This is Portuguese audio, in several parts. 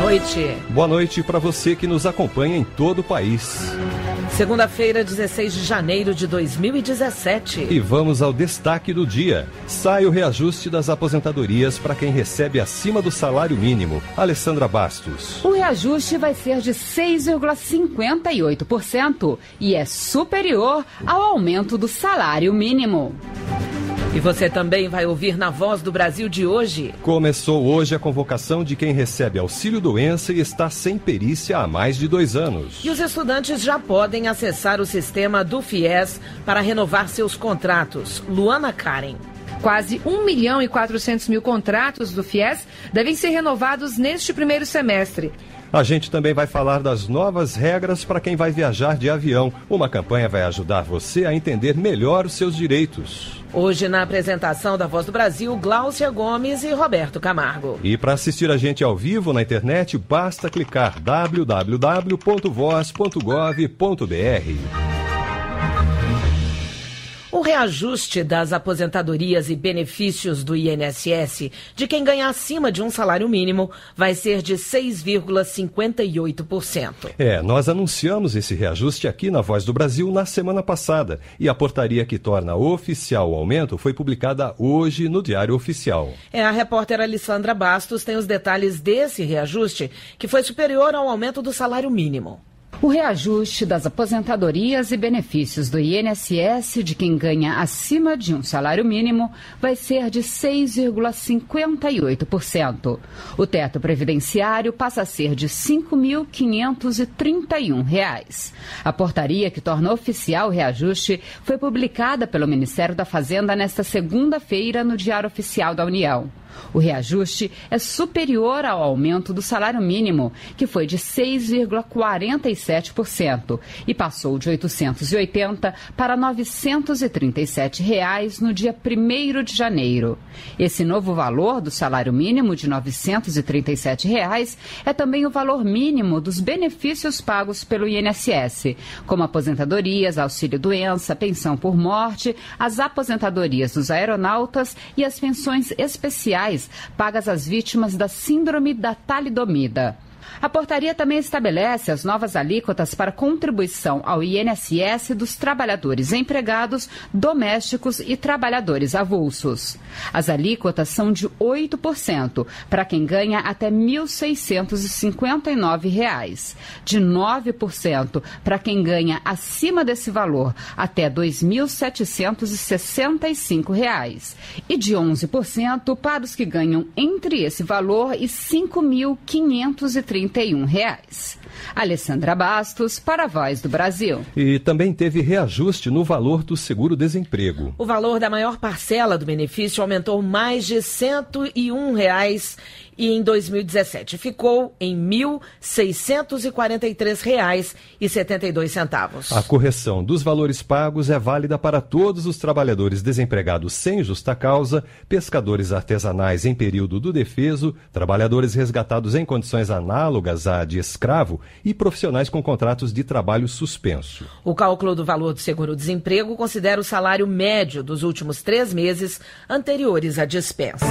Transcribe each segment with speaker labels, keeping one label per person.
Speaker 1: noite.
Speaker 2: Boa noite para você que nos acompanha em todo o país.
Speaker 1: Segunda-feira, 16 de janeiro de 2017.
Speaker 2: E vamos ao destaque do dia. Sai o reajuste das aposentadorias para quem recebe acima do salário mínimo. Alessandra Bastos.
Speaker 3: O reajuste vai ser de 6,58% e é superior ao aumento do salário mínimo.
Speaker 1: E você também vai ouvir na Voz do Brasil de hoje.
Speaker 2: Começou hoje a convocação de quem recebe auxílio-doença e está sem perícia há mais de 2 anos.
Speaker 1: E os estudantes já podem acessar o sistema do FIES para renovar seus contratos. Luana Karen.
Speaker 4: Quase 1.400.000 contratos do FIES devem ser renovados neste primeiro semestre.
Speaker 2: A gente também vai falar das novas regras para quem vai viajar de avião. Uma campanha vai ajudar você a entender melhor os seus direitos.
Speaker 1: Hoje, na apresentação da Voz do Brasil, Gláucia Gomes e Roberto Camargo.
Speaker 2: E para assistir a gente ao vivo na internet, basta clicar www.voz.gov.br.
Speaker 1: O reajuste das aposentadorias e benefícios do INSS de quem ganha acima de um salário mínimo vai ser de 6,58%.
Speaker 2: Nós anunciamos esse reajuste aqui na Voz do Brasil na semana passada. E a portaria que torna oficial o aumento foi publicada hoje no Diário Oficial.
Speaker 1: A repórter Alessandra Bastos tem os detalhes desse reajuste, que foi superior ao aumento do salário mínimo.
Speaker 3: O reajuste das aposentadorias e benefícios do INSS de quem ganha acima de um salário mínimo vai ser de 6,58%. O teto previdenciário passa a ser de R$ 5.531. A portaria que torna oficial o reajuste foi publicada pelo Ministério da Fazenda nesta segunda-feira no Diário Oficial da União. O reajuste é superior ao aumento do salário mínimo, que foi de 6,47% e passou de R$ 880 para R$ 937 no dia 1º de janeiro. Esse novo valor do salário mínimo de R$ 937 é também o valor mínimo dos benefícios pagos pelo INSS, como aposentadorias, auxílio-doença, pensão por morte, as aposentadorias dos aeronautas e as pensões especiais pagas às vítimas da síndrome da talidomida. A portaria também estabelece as novas alíquotas para contribuição ao INSS dos trabalhadores empregados, domésticos e trabalhadores avulsos. As alíquotas são de 8% para quem ganha até R$ 1.659, de 9% para quem ganha acima desse valor até R$ 2.765 e de 11% para os que ganham entre esse valor e R$ 5.531. Alessandra Bastos, para a Voz do Brasil.
Speaker 2: E também teve reajuste no valor do seguro-desemprego.
Speaker 1: O valor da maior parcela do benefício aumentou mais de R$ 101 e em 2017 ficou em R$ 1.643,72.
Speaker 2: A correção dos valores pagos é válida para todos os trabalhadores desempregados sem justa causa, pescadores artesanais em período do defeso, trabalhadores resgatados em condições análogas à de escravo e profissionais com contratos de trabalho suspenso.
Speaker 1: O cálculo do valor do seguro-desemprego considera o salário médio dos últimos 3 meses anteriores à dispensa.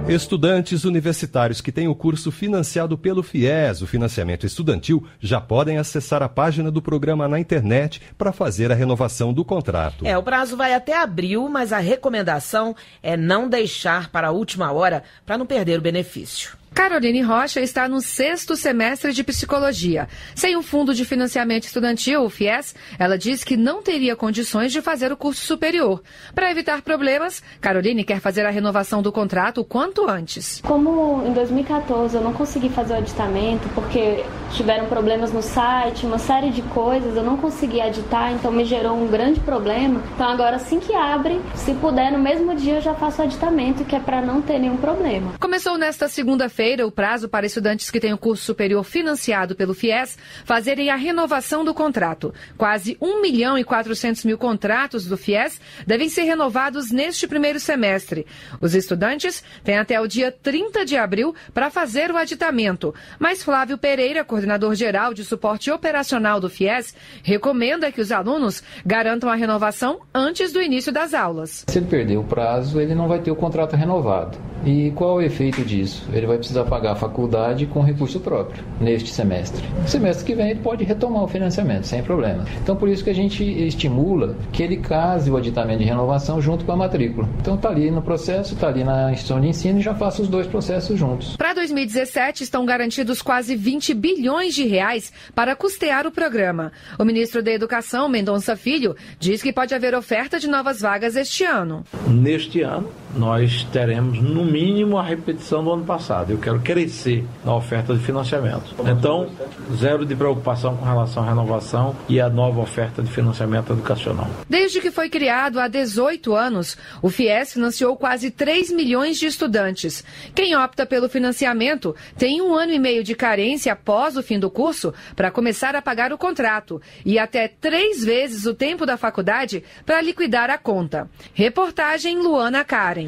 Speaker 2: Estudantes universitários que têm o curso financiado pelo FIES, o financiamento estudantil, já podem acessar a página do programa na internet para fazer a renovação do contrato.
Speaker 1: O prazo vai até abril, mas a recomendação é não deixar para a última hora para não perder o benefício.
Speaker 4: Caroline Rocha está no 6º semestre de psicologia. Sem um fundo de financiamento estudantil, o FIES, ela diz que não teria condições de fazer o curso superior. Para evitar problemas, Caroline quer fazer a renovação do contrato o quanto antes.
Speaker 5: Como em 2014 eu não consegui fazer o aditamento porque tiveram problemas no site, uma série de coisas, eu não consegui aditar, então me gerou um grande problema. Então agora assim que abre, se puder, no mesmo dia eu já faço o aditamento, que é para não ter nenhum problema.
Speaker 4: Começou nesta segunda-feira o prazo para estudantes que têm o curso superior financiado pelo FIES fazerem a renovação do contrato. Quase 1.400.000 contratos do FIES devem ser renovados neste primeiro semestre. Os estudantes têm até o dia 30 de abril para fazer o aditamento. Mas Flávio Pereira, coordenador geral de suporte operacional do FIES, recomenda que os alunos garantam a renovação antes do início das aulas.
Speaker 6: Se ele perder o prazo, ele não vai ter o contrato renovado. E qual é o efeito disso? Ele vai precisar pagar a faculdade com recurso próprio neste semestre. No semestre que vem ele pode retomar o financiamento sem problema. Então por isso que a gente estimula que ele case o aditamento de renovação junto com a matrícula. Então está ali no processo, está ali na instituição de ensino e já faça os dois processos juntos.
Speaker 4: Para 2017 estão garantidos quase 20 bilhões de reais para custear o programa. O ministro da Educação, Mendonça Filho, diz que pode haver oferta de novas vagas este ano.
Speaker 7: Neste ano, nós teremos, no mínimo, a repetição do ano passado. Eu quero crescer na oferta de financiamento. Então, zero de preocupação com relação à renovação e à nova oferta de financiamento educacional.
Speaker 4: Desde que foi criado há 18 anos, o FIES financiou quase 3 milhões de estudantes. Quem opta pelo financiamento tem 1 ano e meio de carência após o fim do curso para começar a pagar o contrato e até 3 vezes o tempo da faculdade para liquidar a conta. Reportagem Luana Karen.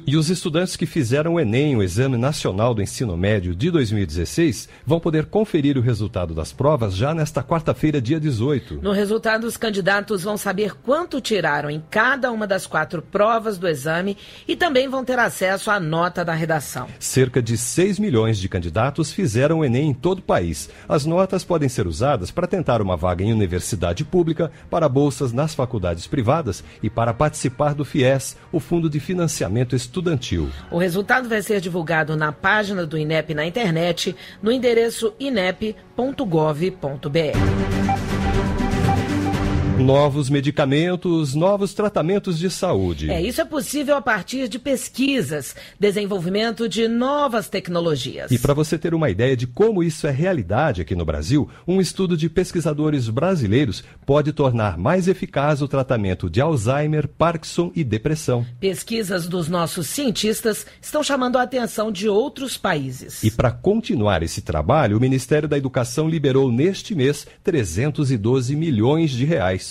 Speaker 2: E os estudantes que fizeram o Enem, o Exame Nacional do Ensino Médio de 2016, vão poder conferir o resultado das provas já nesta quarta-feira, dia 18.
Speaker 1: No resultado, os candidatos vão saber quanto tiraram em cada uma das 4 provas do exame e também vão ter acesso à nota da redação.
Speaker 2: Cerca de 6 milhões de candidatos fizeram o Enem em todo o país. As notas podem ser usadas para tentar uma vaga em universidade pública, para bolsas nas faculdades privadas e para participar do FIES, o Fundo de Financiamento Estudantil.
Speaker 1: O resultado vai ser divulgado na página do INEP na internet, no endereço inep.gov.br.
Speaker 2: Novos medicamentos, novos tratamentos de saúde.
Speaker 1: Isso é possível a partir de pesquisas, desenvolvimento de novas tecnologias.
Speaker 2: E para você ter uma ideia de como isso é realidade aqui no Brasil, um estudo de pesquisadores brasileiros pode tornar mais eficaz o tratamento de Alzheimer, Parkinson e depressão.
Speaker 1: Pesquisas dos nossos cientistas estão chamando a atenção de outros países.
Speaker 2: E para continuar esse trabalho, o Ministério da Educação liberou neste mês 312 milhões de reais.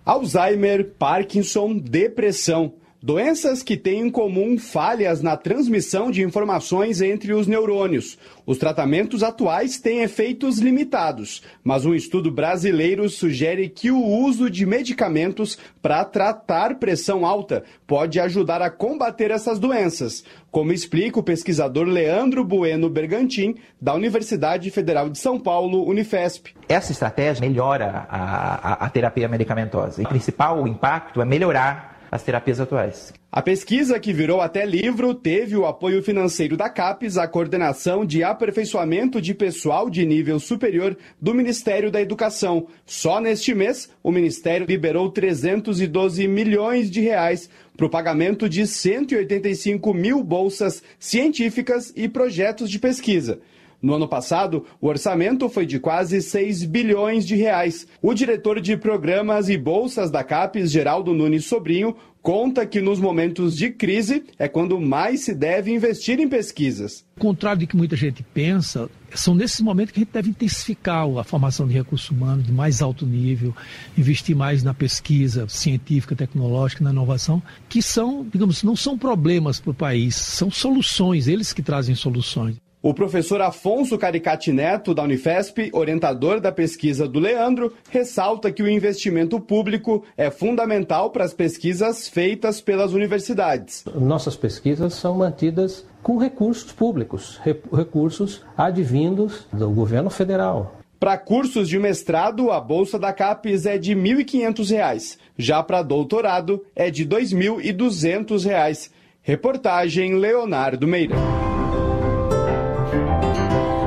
Speaker 8: Alzheimer, Parkinson, depressão. Doenças que têm em comum falhas na transmissão de informações entre os neurônios. Os tratamentos atuais têm efeitos limitados, mas um estudo brasileiro sugere que o uso de medicamentos para tratar pressão alta pode ajudar a combater essas doenças, como explica o pesquisador Leandro Bueno Bergantin, da Universidade Federal de São Paulo, Unifesp.
Speaker 9: Essa estratégia melhora a terapia medicamentosa. O principal impacto é melhorar as terapias atuais.
Speaker 8: A pesquisa, que virou até livro, teve o apoio financeiro da CAPES, a Coordenação de Aperfeiçoamento de Pessoal de Nível Superior do Ministério da Educação. Só neste mês, o Ministério liberou 312 milhões de reais para o pagamento de 185 mil bolsas científicas e projetos de pesquisa. No ano passado, o orçamento foi de quase 6 bilhões de reais. O diretor de programas e bolsas da CAPES, Geraldo Nunes Sobrinho, conta que nos momentos de crise é quando mais se deve investir em pesquisas.
Speaker 10: Ao contrário do que muita gente pensa, são nesses momentos que a gente deve intensificar a formação de recursos humanos de mais alto nível, investir mais na pesquisa científica, tecnológica, na inovação, que são, digamos, não são problemas para o país, são soluções, eles que trazem soluções.
Speaker 8: O professor Afonso Caricati Neto, da Unifesp, orientador da pesquisa do Leandro, ressalta que o investimento público é fundamental para as pesquisas feitas pelas universidades.
Speaker 11: Nossas pesquisas são mantidas com recursos públicos, recursos advindos do governo federal.
Speaker 8: Para cursos de mestrado, a bolsa da CAPES é de R$ 1.500. Já para doutorado, é de R$ 2.200. Reportagem Leonardo Meira.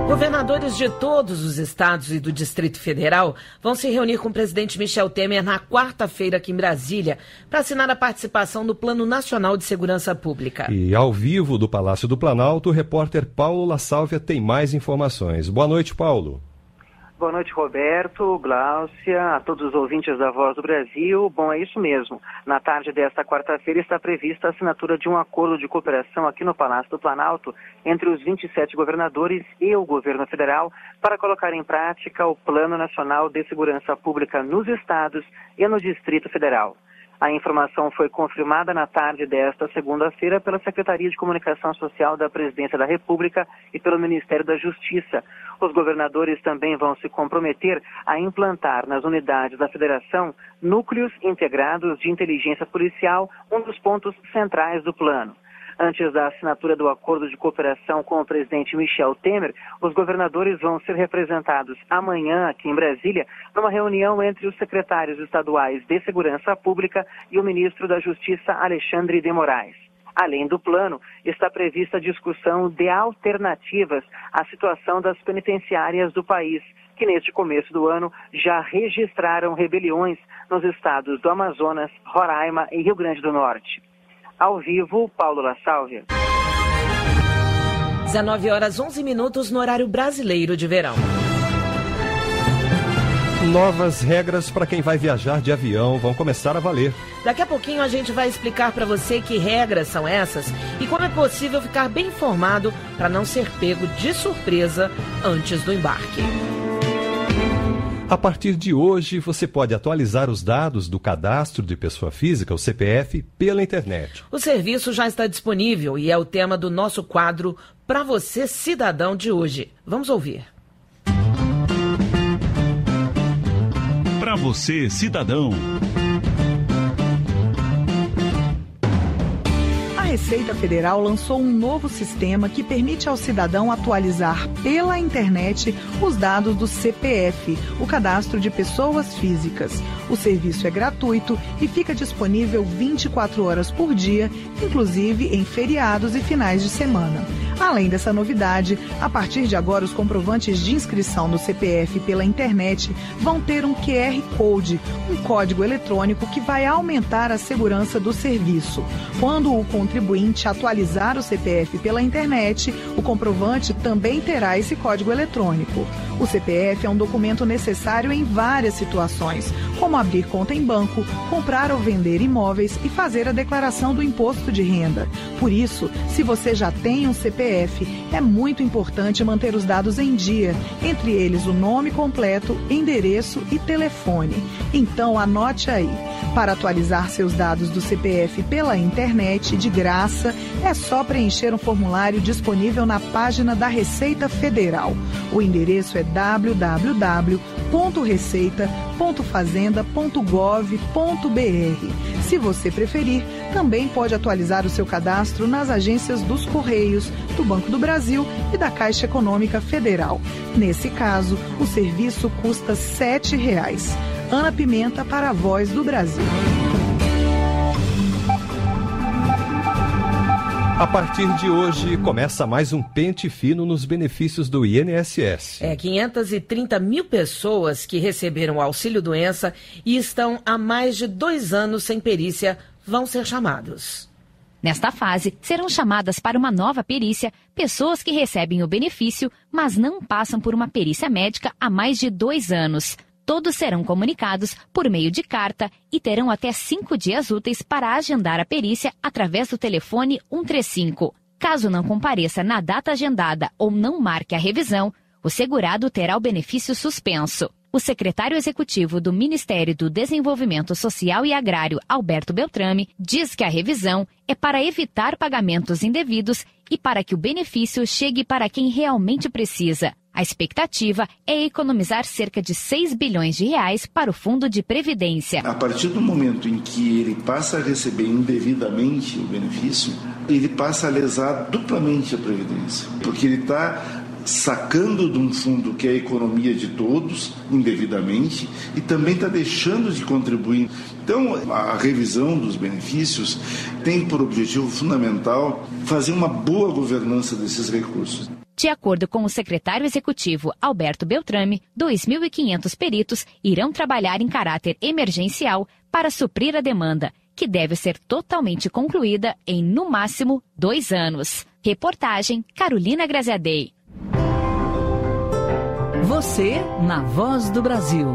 Speaker 1: Governadores de todos os estados e do Distrito Federal vão se reunir com o presidente Michel Temer na quarta-feira aqui em Brasília para assinar a participação no Plano Nacional de Segurança Pública.
Speaker 2: E ao vivo do Palácio do Planalto, o repórter Paulo La Sálvia tem mais informações. Boa noite, Paulo.
Speaker 12: Boa noite, Roberto, Gláucia, a todos os ouvintes da Voz do Brasil. Bom, é isso mesmo. Na tarde desta quarta-feira está prevista a assinatura de um acordo de cooperação aqui no Palácio do Planalto entre os 27 governadores e o governo federal para colocar em prática o Plano Nacional de Segurança Pública nos estados e no Distrito Federal. A informação foi confirmada na tarde desta segunda-feira pela Secretaria de Comunicação Social da Presidência da República e pelo Ministério da Justiça. Os governadores também vão se comprometer a implantar nas unidades da Federação núcleos integrados de inteligência policial, um dos pontos centrais do plano. Antes da assinatura do acordo de cooperação com o presidente Michel Temer, os governadores vão ser representados amanhã aqui em Brasília, numa reunião entre os secretários estaduais de Segurança Pública e o ministro da Justiça, Alexandre de Moraes. Além do plano, está prevista a discussão de alternativas à situação das penitenciárias do país, que neste começo do ano já registraram rebeliões nos estados do Amazonas, Roraima e Rio Grande do Norte. Ao vivo, Paulo La Sálvia.
Speaker 1: 19h11 no horário brasileiro de verão.
Speaker 2: Novas regras para quem vai viajar de avião vão começar a valer.
Speaker 1: Daqui a pouquinho a gente vai explicar para você que regras são essas e como é possível ficar bem informado para não ser pego de surpresa antes do embarque.
Speaker 2: A partir de hoje, você pode atualizar os dados do cadastro de pessoa física, o CPF, pela internet.
Speaker 1: O serviço já está disponível e é o tema do nosso quadro Pra Você Cidadão de hoje. Vamos ouvir.
Speaker 13: Pra Você Cidadão.
Speaker 14: A Receita Federal lançou um novo sistema que permite ao cidadão atualizar pela internet os dados do CPF, o Cadastro de Pessoas Físicas. O serviço é gratuito e fica disponível 24 horas por dia, inclusive em feriados e finais de semana. Além dessa novidade, a partir de agora os comprovantes de inscrição no CPF pela internet vão ter um QR Code, um código eletrônico que vai aumentar a segurança do serviço. Quando o contribuinte atualizar o CPF pela internet, o comprovante também terá esse código eletrônico. O CPF é um documento necessário em várias situações, como abrir conta em banco, comprar ou vender imóveis e fazer a declaração do imposto de renda. Por isso, se você já tem um CPF, é muito importante manter os dados em dia, entre eles o nome completo, endereço e telefone. Então, anote aí. Para atualizar seus dados do CPF pela internet, de graça, é só preencher um formulário disponível na página da Receita Federal. O endereço é www.receita.fazenda.gov.br. Se você preferir, também pode atualizar o seu cadastro nas agências dos Correios, do Banco do Brasil e da Caixa Econômica Federal. Nesse caso, o serviço custa R$ 7,00. Ana Pimenta para a Voz do Brasil.
Speaker 2: A partir de hoje, começa mais um pente fino nos benefícios do INSS.
Speaker 1: 530 mil pessoas que receberam o auxílio-doença e estão há mais de 2 anos sem perícia vão ser chamados.
Speaker 15: Nesta fase, serão chamadas para uma nova perícia pessoas que recebem o benefício, mas não passam por uma perícia médica há mais de 2 anos. Todos serão comunicados por meio de carta e terão até 5 dias úteis para agendar a perícia através do telefone 135. Caso não compareça na data agendada ou não marque a revisão, o segurado terá o benefício suspenso. O secretário executivo do Ministério do Desenvolvimento Social e Agrário, Alberto Beltrame, diz que a revisão é para evitar pagamentos indevidos e para que o benefício chegue para quem realmente precisa. A expectativa é economizar cerca de 6 bilhões de reais para o Fundo de Previdência.
Speaker 16: A partir do momento em que ele passa a receber indevidamente o benefício, ele passa a lesar duplamente a Previdência, porque ele está sacando de um fundo que é a economia de todos, indevidamente, e também está deixando de contribuir. Então, a revisão dos benefícios tem por objetivo fundamental fazer uma boa governança desses recursos.
Speaker 15: De acordo com o secretário executivo Alberto Beltrame, 2.500 peritos irão trabalhar em caráter emergencial para suprir a demanda, que deve ser totalmente concluída em, no máximo, 2 anos. Reportagem Carolina Graziadei.
Speaker 14: Você na Voz do Brasil.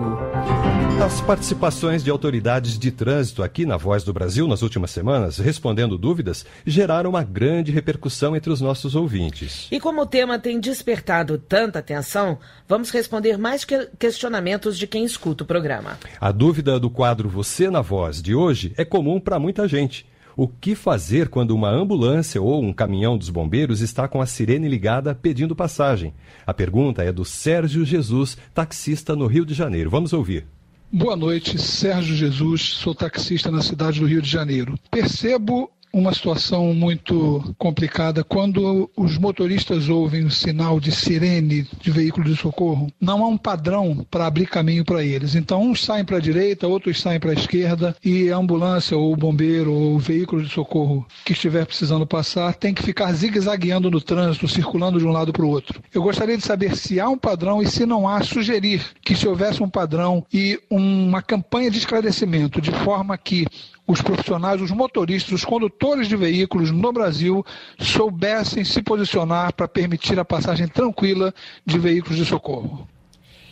Speaker 2: As participações de autoridades de trânsito aqui na Voz do Brasil nas últimas semanas, respondendo dúvidas, geraram uma grande repercussão entre os nossos ouvintes.
Speaker 1: E como o tema tem despertado tanta atenção, vamos responder mais questionamentos de quem escuta o programa.
Speaker 2: A dúvida do quadro Você na Voz de hoje é comum para muita gente. O que fazer quando uma ambulância ou um caminhão dos bombeiros está com a sirene ligada pedindo passagem? A pergunta é do Sérgio Jesus, taxista no Rio de Janeiro. Vamos ouvir.
Speaker 17: Boa noite, Sérgio Jesus, sou taxista na cidade do Rio de Janeiro. Percebo uma situação muito complicada. Quando os motoristas ouvem o sinal de sirene de veículo de socorro, não há um padrão para abrir caminho para eles. Então, uns saem para a direita, outros saem para a esquerda, e a ambulância ou o bombeiro ou o veículo de socorro que estiver precisando passar tem que ficar zigue-zagueando no trânsito, circulando de um lado para o outro. Eu gostaria de saber se há um padrão e, se não há, sugerir que se houvesse um padrão e uma campanha de esclarecimento, de forma que os profissionais, os motoristas, os condutores de veículos no Brasil soubessem se posicionar para permitir a passagem tranquila de veículos de socorro.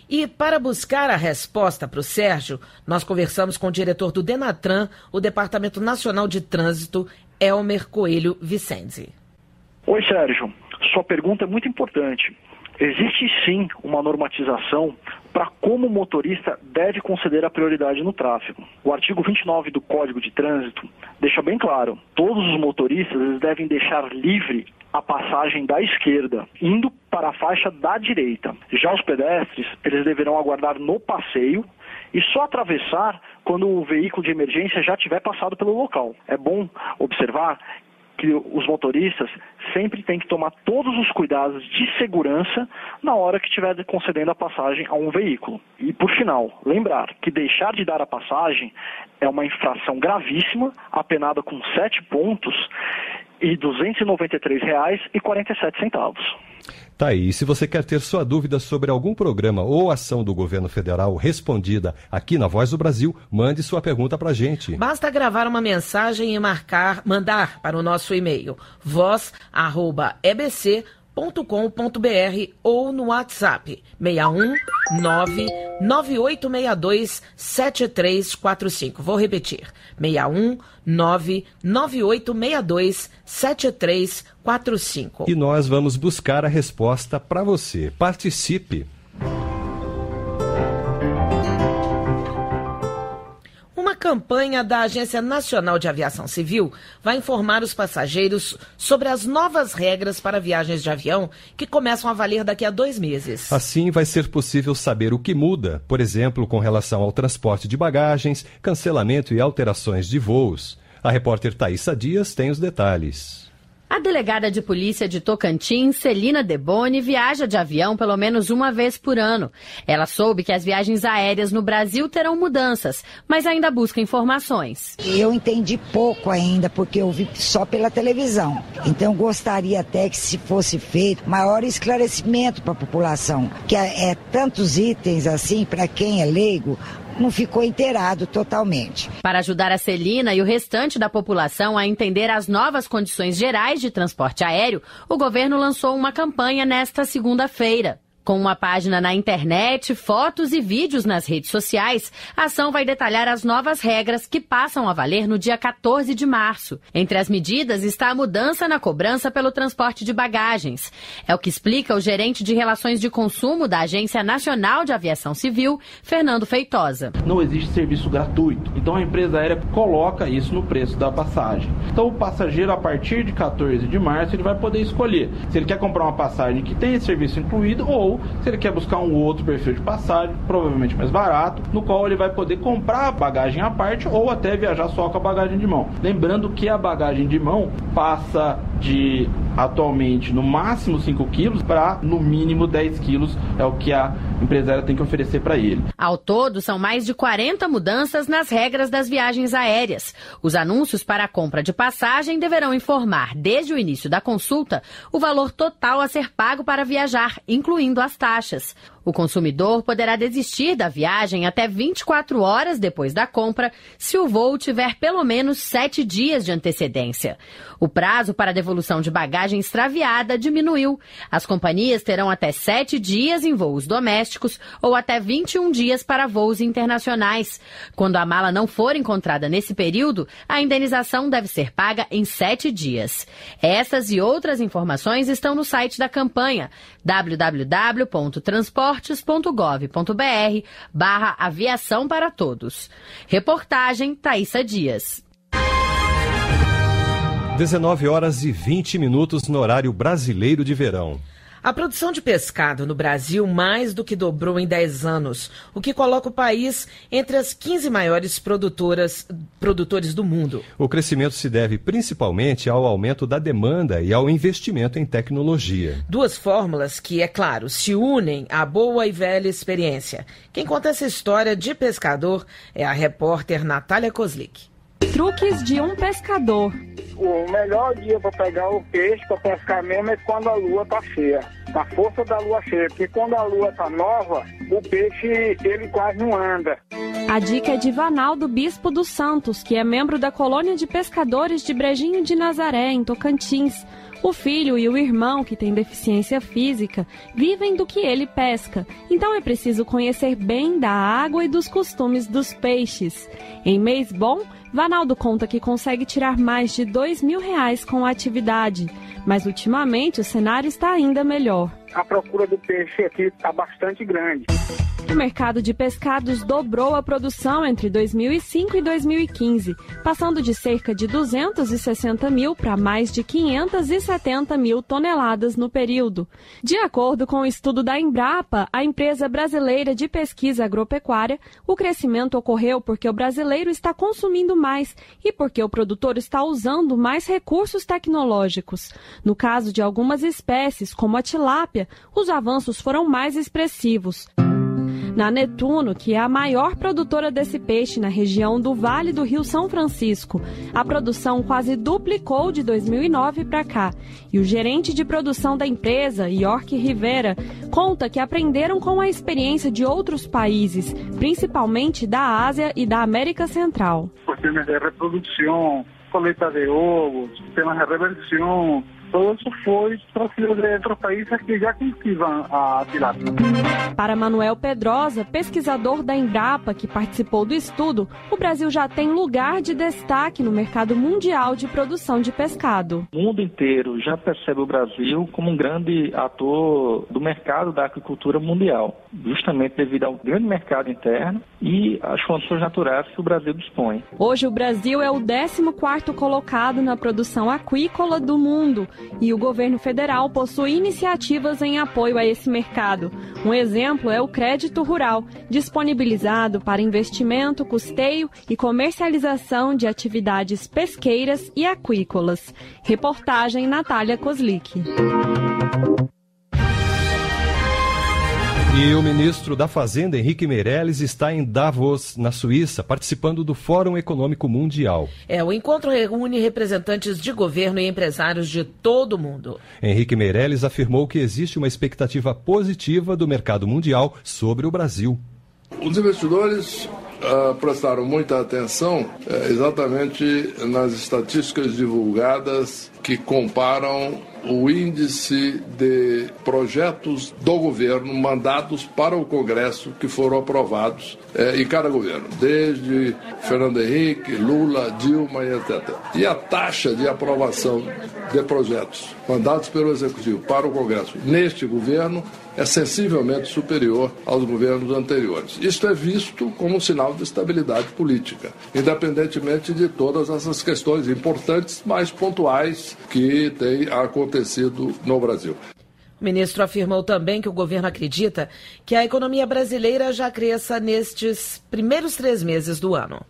Speaker 1: E para buscar a resposta para o Sérgio, nós conversamos com o diretor do Denatran, o Departamento Nacional de Trânsito, Elmer Coelho Vicente.
Speaker 18: Oi, Sérgio. Sua pergunta é muito importante. Existe sim uma normatização para como o motorista deve conceder a prioridade no tráfego. O artigo 29 do Código de Trânsito deixa bem claro: todos os motoristas eles devem deixar livre a passagem da esquerda, indo para a faixa da direita. Já os pedestres, eles deverão aguardar no passeio e só atravessar quando o veículo de emergência já tiver passado pelo local. É bom observar que os motoristas sempre têm que tomar todos os cuidados de segurança na hora que estiver concedendo a passagem a um veículo. E, por final, lembrar que deixar de dar a passagem é uma infração gravíssima, apenada com 7 pontos e R$ 293,47.
Speaker 2: Tá aí, e se você quer ter sua dúvida sobre algum programa ou ação do governo federal respondida aqui na Voz do Brasil, mande sua pergunta pra gente.
Speaker 1: Basta gravar uma mensagem e mandar para o nosso e-mail voz@ebc.com.br ou no WhatsApp 61998627345. Vou repetir, 61998627345.
Speaker 2: E nós vamos buscar a resposta para você. Participe!
Speaker 1: Uma campanha da Agência Nacional de Aviação Civil vai informar os passageiros sobre as novas regras para viagens de avião que começam a valer daqui a 2 meses.
Speaker 2: Assim, vai ser possível saber o que muda, por exemplo, com relação ao transporte de bagagens, cancelamento e alterações de voos. A repórter Thaísa Dias tem os detalhes.
Speaker 19: A delegada de polícia de Tocantins, Celina Deboni, viaja de avião pelo menos uma vez por ano. Ela soube que as viagens aéreas no Brasil terão mudanças, mas ainda busca informações.
Speaker 20: Eu entendi pouco ainda, porque eu vi só pela televisão. Então gostaria até que se fosse feito maior esclarecimento para a população, que é tantos itens assim, para quem é leigo, não ficou inteirado totalmente.
Speaker 19: Para ajudar a Celina e o restante da população a entender as novas condições gerais de transporte aéreo, o governo lançou uma campanha nesta segunda-feira. Com uma página na internet, fotos e vídeos nas redes sociais, a ação vai detalhar as novas regras que passam a valer no dia 14 de março. Entre as medidas está a mudança na cobrança pelo transporte de bagagens. É o que explica o gerente de Relações de Consumo da Agência Nacional de Aviação Civil, Fernando Feitosa.
Speaker 7: Não existe serviço gratuito, então a empresa aérea coloca isso no preço da passagem. Então o passageiro, a partir de 14 de março, ele vai poder escolher se ele quer comprar uma passagem que tem esse serviço incluído ou se ele quer buscar um outro perfil de passagem, provavelmente mais barato, no qual ele vai poder comprar a bagagem à parte ou até viajar só com a bagagem de mão. Lembrando que a bagagem de mão passa de, atualmente, no máximo 5 quilos para, no mínimo, 10 quilos, é o que a empresária tem que oferecer para ele.
Speaker 19: Ao todo, são mais de 40 mudanças nas regras das viagens aéreas. Os anúncios para a compra de passagem deverão informar, desde o início da consulta, o valor total a ser pago para viajar, incluindo as taxas. O consumidor poderá desistir da viagem até 24 horas depois da compra, se o voo tiver pelo menos 7 dias de antecedência. O prazo para devolução de bagagem extraviada diminuiu. As companhias terão até 7 dias em voos domésticos ou até 21 dias para voos internacionais. Quando a mala não for encontrada nesse período, a indenização deve ser paga em 7 dias. Essas e outras informações estão no site da campanha www.transportes.gov.br/aviação para todos. Reportagem Thaísa Dias.
Speaker 2: 19h20 no horário brasileiro de verão.
Speaker 1: A produção de pescado no Brasil mais do que dobrou em 10 anos, o que coloca o país entre as 15 maiores produtoras produtores do mundo.
Speaker 2: O crescimento se deve principalmente ao aumento da demanda e ao investimento em tecnologia.
Speaker 1: Duas fórmulas que, é claro, se unem à boa e velha experiência. Quem conta essa história de pescador é a repórter Natália Kozlik.
Speaker 21: Truques de um pescador.
Speaker 22: O melhor dia para pegar o peixe, para pescar mesmo, é quando a lua está cheia. A força da lua cheia, porque quando a lua está nova, o peixe ele quase não anda.
Speaker 21: A dica é de Vanaldo Bispo dos Santos, que é membro da colônia de pescadores de Brejinho de Nazaré, em Tocantins. O filho e o irmão, que têm deficiência física, vivem do que ele pesca. Então é preciso conhecer bem da água e dos costumes dos peixes. Em mês bom, Vanaldo conta que consegue tirar mais de R$2.000 com a atividade. Mas ultimamente o cenário está ainda melhor.
Speaker 22: A procura do peixe aqui está bastante grande.
Speaker 21: O mercado de pescados dobrou a produção entre 2005 e 2015, passando de cerca de 260 mil para mais de 570 mil toneladas no período. De acordo com o estudo da Embrapa, a empresa brasileira de pesquisa agropecuária, o crescimento ocorreu porque o brasileiro está consumindo mais e porque o produtor está usando mais recursos tecnológicos. No caso de algumas espécies, como a tilápia, os avanços foram mais expressivos. Na Netuno, que é a maior produtora desse peixe na região do Vale do Rio São Francisco, a produção quase duplicou de 2009 para cá. E o gerente de produção da empresa, York Rivera, conta que aprenderam com a experiência de outros países, principalmente da Ásia e da América Central.
Speaker 22: Questões de reprodução, coleta de ovos, temas de reversão. Todo isso foi trazido de outros países que já cultivam a tilápia.
Speaker 21: Para Manuel Pedrosa, pesquisador da Embrapa que participou do estudo, o Brasil já tem lugar de destaque no mercado mundial de produção de pescado.
Speaker 23: O mundo inteiro já percebe o Brasil como um grande ator do mercado da aquicultura mundial, justamente devido ao grande mercado interno e às condições naturais que o Brasil dispõe.
Speaker 21: Hoje o Brasil é o 14º colocado na produção aquícola do mundo. E o governo federal possui iniciativas em apoio a esse mercado. Um exemplo é o Crédito Rural, disponibilizado para investimento, custeio e comercialização de atividades pesqueiras e aquícolas. Reportagem Natália Kozlik.
Speaker 2: E o ministro da Fazenda, Henrique Meirelles, está em Davos, na Suíça, participando do Fórum Econômico Mundial.
Speaker 1: O encontro reúne representantes de governo e empresários de todo o mundo.
Speaker 2: Henrique Meirelles afirmou que existe uma expectativa positiva do mercado mundial sobre o Brasil.
Speaker 24: Os investidores prestaram muita atenção exatamente nas estatísticas divulgadas que comparam o índice de projetos do governo mandados para o Congresso que foram aprovados em cada governo, desde Fernando Henrique, Lula, Dilma e etc. E a taxa de aprovação de projetos mandados pelo Executivo para o Congresso neste governo é sensivelmente superior aos governos anteriores. Isto é visto como um sinal de estabilidade política, independentemente de todas essas questões importantes, mas pontuais, que têm acontecido no Brasil.
Speaker 1: O ministro afirmou também que o governo acredita que a economia brasileira já cresça nestes primeiros 3 meses do ano.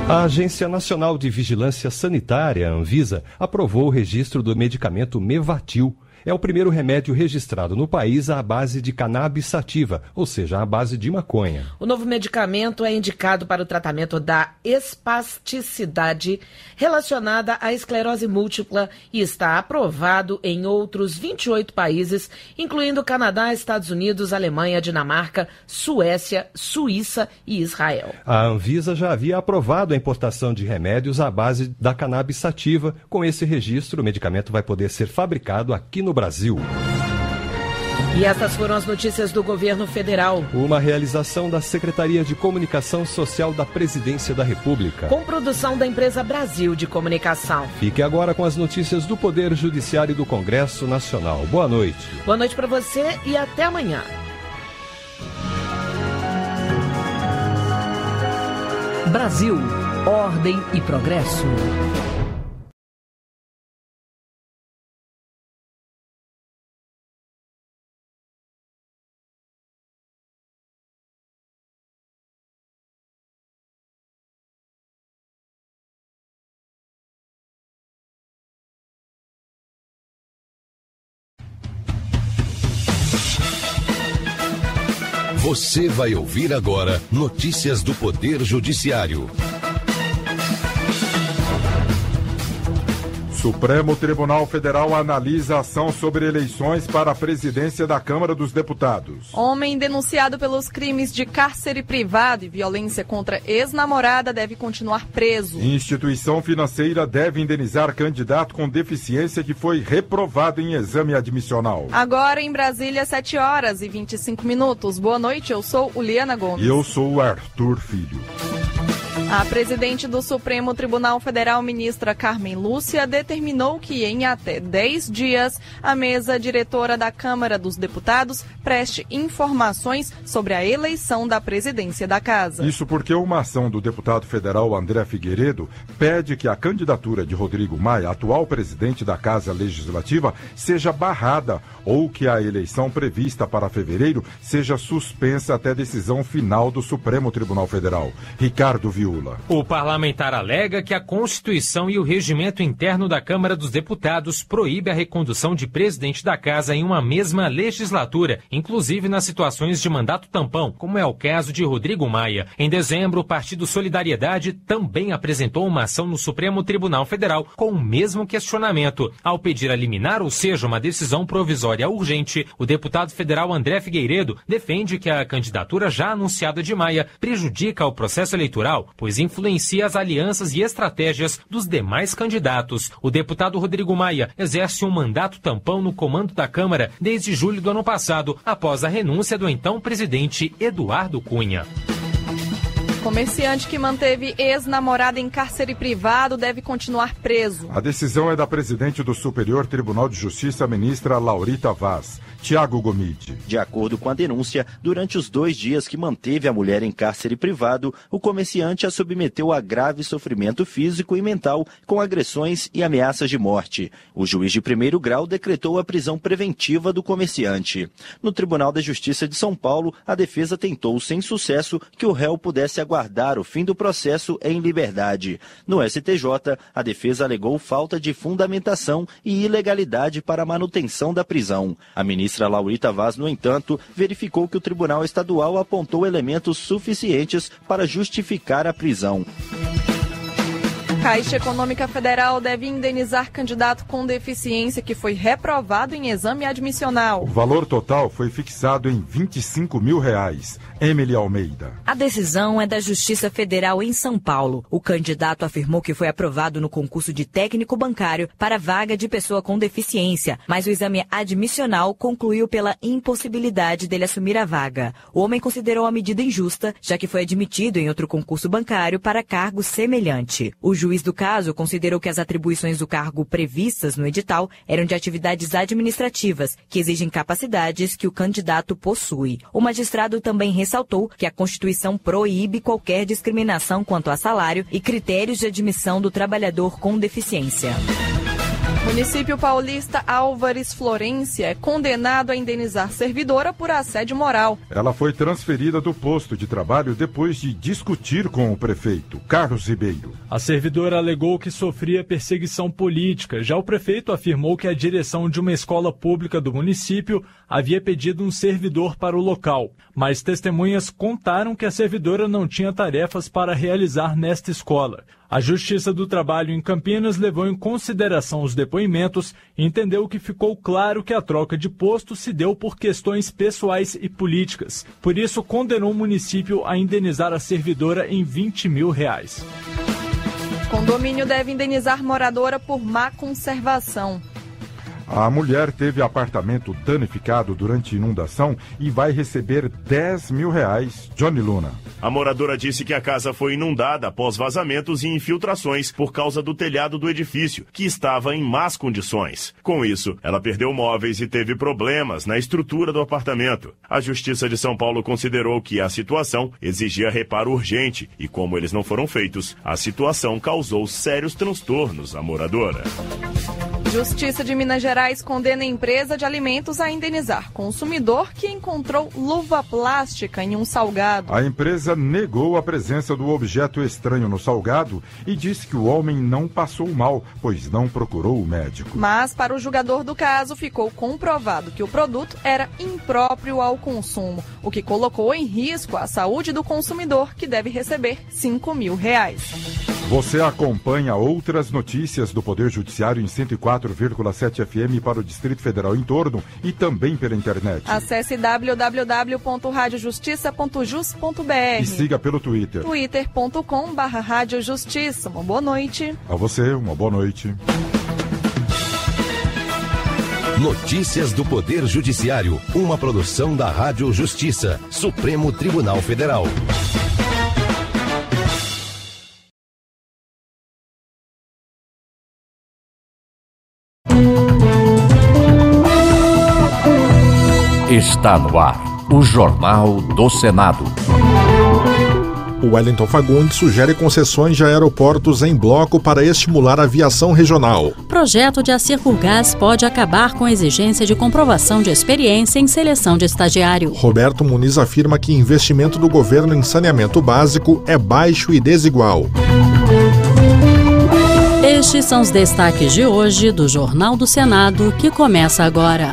Speaker 2: A Agência Nacional de Vigilância Sanitária, Anvisa, aprovou o registro do medicamento Mevatil. É o primeiro remédio registrado no país à base de cannabis sativa, ou seja, à base de maconha.
Speaker 1: O novo medicamento é indicado para o tratamento da espasticidade relacionada à esclerose múltipla e está aprovado em outros 28 países, incluindo Canadá, Estados Unidos, Alemanha, Dinamarca, Suécia, Suíça e Israel.
Speaker 2: A Anvisa já havia aprovado a importação de remédios à base da cannabis sativa. Com esse registro, o medicamento vai poder ser fabricado aqui no Brasil.
Speaker 1: E essas foram as notícias do governo federal.
Speaker 2: Uma realização da Secretaria de Comunicação Social da Presidência da República.
Speaker 1: Com produção da empresa Brasil de Comunicação.
Speaker 2: Fique agora com as notícias do Poder Judiciário e do Congresso Nacional. Boa noite.
Speaker 1: Boa noite para você e até amanhã.
Speaker 25: Brasil, ordem e progresso.
Speaker 3: Você vai ouvir agora notícias do Poder Judiciário.
Speaker 4: Supremo Tribunal Federal analisa ação sobre eleições para a presidência da Câmara dos Deputados.
Speaker 5: Homem denunciado pelos crimes de cárcere privado e violência contra ex-namorada deve continuar preso.
Speaker 4: Instituição financeira deve indenizar candidato com deficiência que foi reprovado em exame admissional.
Speaker 5: Agora em Brasília, 7h25. Boa noite, eu sou Uliana Gomes.
Speaker 4: E eu sou o Arthur Filho.
Speaker 5: A presidente do Supremo Tribunal Federal, ministra Carmen Lúcia, determinou que em até 10 dias a mesa diretora da Câmara dos Deputados preste informações sobre a eleição da presidência da Casa.
Speaker 4: Isso porque uma ação do deputado federal André Figueiredo pede que a candidatura de Rodrigo Maia, atual presidente da Casa Legislativa, seja barrada ou que a eleição prevista para fevereiro seja suspensa até decisão final do Supremo Tribunal Federal. Ricardo Viúva.
Speaker 6: O parlamentar alega que a Constituição e o regimento interno da Câmara dos Deputados proíbe a recondução de presidente da Casa em uma mesma legislatura, inclusive nas situações de mandato tampão, como é o caso de Rodrigo Maia. Em dezembro, o Partido Solidariedade também apresentou uma ação no Supremo Tribunal Federal com o mesmo questionamento. Ao pedir a liminar, ou seja, uma decisão provisória urgente, o deputado federal André Figueiredo defende que a candidatura já anunciada de Maia prejudica o processo eleitoral, pois influencia as alianças e estratégias dos demais candidatos. O deputado Rodrigo Maia exerce um mandato tampão no comando da Câmara desde julho do ano passado, após a renúncia do então presidente Eduardo Cunha.
Speaker 5: Comerciante que manteve ex-namorada em cárcere privado deve continuar preso.
Speaker 4: A decisão é da presidente do Superior Tribunal de Justiça, ministra Laurita Vaz. Tiago Gomide.
Speaker 9: De acordo com a denúncia, durante os 2 dias que manteve a mulher em cárcere privado, o comerciante a submeteu a grave sofrimento físico e mental com agressões e ameaças de morte. O juiz de primeiro grau decretou a prisão preventiva do comerciante. No Tribunal da Justiça de São Paulo, a defesa tentou, sem sucesso, que o réu pudesse aguardar o fim do processo em liberdade. No STJ, a defesa alegou falta de fundamentação e ilegalidade para a manutenção da prisão. A ministra Laurita Vaz, no entanto, verificou que o Tribunal Estadual apontou elementos suficientes para justificar a prisão.
Speaker 5: Caixa Econômica Federal deve indenizar candidato com deficiência que foi reprovado em exame admissional.
Speaker 4: O valor total foi fixado em R$25 mil. Emily Almeida.
Speaker 26: A decisão é da Justiça Federal em São Paulo. O candidato afirmou que foi aprovado no concurso de técnico bancário para vaga de pessoa com deficiência, mas o exame admissional concluiu pela impossibilidade dele assumir a vaga. O homem considerou a medida injusta, já que foi admitido em outro concurso bancário para cargo semelhante. O juiz do caso considerou que as atribuições do cargo previstas no edital eram de atividades administrativas, que exigem capacidades que o candidato possui. O magistrado também ressaltou que a Constituição proíbe qualquer discriminação quanto a salário e critérios de admissão do trabalhador com deficiência.
Speaker 5: Município paulista Álvares Florência é condenado a indenizar servidora por assédio moral.
Speaker 4: Ela foi transferida do posto de trabalho depois de discutir com o prefeito, Carlos Ribeiro.
Speaker 27: A servidora alegou que sofria perseguição política. Já o prefeito afirmou que a direção de uma escola pública do município havia pedido um servidor para o local. Mas testemunhas contaram que a servidora não tinha tarefas para realizar nesta escola. A Justiça do Trabalho em Campinas levou em consideração os depoimentos e entendeu que ficou claro que a troca de posto se deu por questões pessoais e políticas. Por isso, condenou o município a indenizar a servidora em R$20 mil.
Speaker 5: Condomínio deve indenizar moradora por má conservação.
Speaker 4: A mulher teve apartamento danificado durante inundação e vai receber R$10 mil. Johnny Luna.
Speaker 28: A moradora disse que a casa foi inundada após vazamentos e infiltrações por causa do telhado do edifício, que estava em más condições. Com isso, ela perdeu móveis e teve problemas na estrutura do apartamento. A Justiça de São Paulo considerou que a situação exigia reparo urgente e, como eles não foram feitos, a situação causou sérios transtornos à moradora.
Speaker 5: Justiça de Minas Gerais condena a empresa de alimentos a indenizar consumidor que encontrou luva plástica em um salgado.
Speaker 4: A empresa negou a presença do objeto estranho no salgado e disse que o homem não passou mal, pois não procurou o médico.
Speaker 5: Mas, para o julgador do caso, ficou comprovado que o produto era impróprio ao consumo, o que colocou em risco a saúde do consumidor, que deve receber R$5 mil.
Speaker 4: Você acompanha outras notícias do Poder Judiciário em 104,7 FM para o Distrito Federal em torno e também pela internet.
Speaker 5: Acesse www.radiojustiça.jus.br
Speaker 4: e siga pelo Twitter.
Speaker 5: twitter.com/radiojustiça. Uma boa noite.
Speaker 4: A você, uma boa noite.
Speaker 3: Notícias do Poder Judiciário, uma produção da Rádio Justiça, Supremo Tribunal Federal.
Speaker 8: Está no ar, o Jornal do Senado.
Speaker 10: O Wellington Fagundes sugere concessões de aeroportos em bloco para estimular a aviação regional.
Speaker 11: Projeto de Acircurgás pode acabar com a exigência de comprovação de experiência em seleção de estagiário.
Speaker 10: Roberto Muniz afirma que investimento do governo em saneamento básico é baixo e desigual.
Speaker 11: Estes são os destaques de hoje do Jornal do Senado, que começa agora.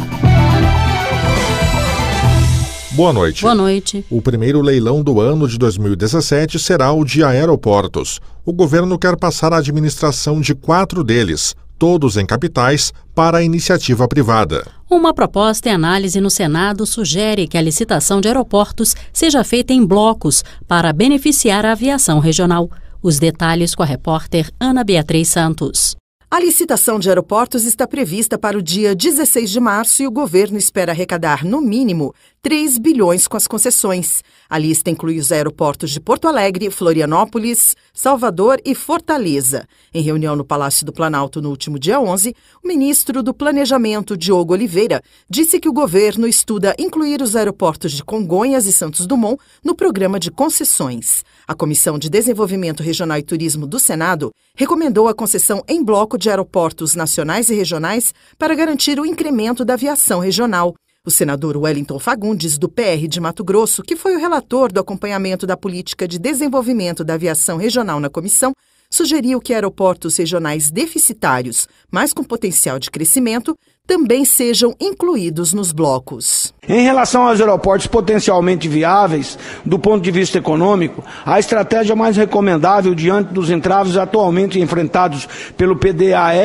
Speaker 10: Boa noite.
Speaker 11: Boa noite.
Speaker 10: O primeiro leilão do ano de 2017 será o de aeroportos. O governo quer passar a administração de 4 deles, todos em capitais, para a iniciativa privada.
Speaker 11: Uma proposta em análise no Senado sugere que a licitação de aeroportos seja feita em blocos para beneficiar a aviação regional. Os detalhes com a repórter Ana Beatriz Santos.
Speaker 12: A licitação de aeroportos está prevista para o dia 16 de março e o governo espera arrecadar, no mínimo, 3 bilhões com as concessões. A lista inclui os aeroportos de Porto Alegre, Florianópolis, Salvador e Fortaleza. Em reunião no Palácio do Planalto no último dia 11, o ministro do Planejamento, Diogo Oliveira, disse que o governo estuda incluir os aeroportos de Congonhas e Santos Dumont no programa de concessões. A Comissão de Desenvolvimento Regional e Turismo do Senado recomendou a concessão em bloco de aeroportos nacionais e regionais para garantir o incremento da aviação regional. O senador Wellington Fagundes, do PR de Mato Grosso, que foi o relator do acompanhamento da política de desenvolvimento da aviação regional na comissão, sugeriu que aeroportos regionais deficitários, mas com potencial de crescimento, também sejam incluídos nos blocos.
Speaker 13: Em relação aos aeroportos potencialmente viáveis, do ponto de vista econômico, a estratégia mais recomendável diante dos entraves atualmente enfrentados pelo PDAR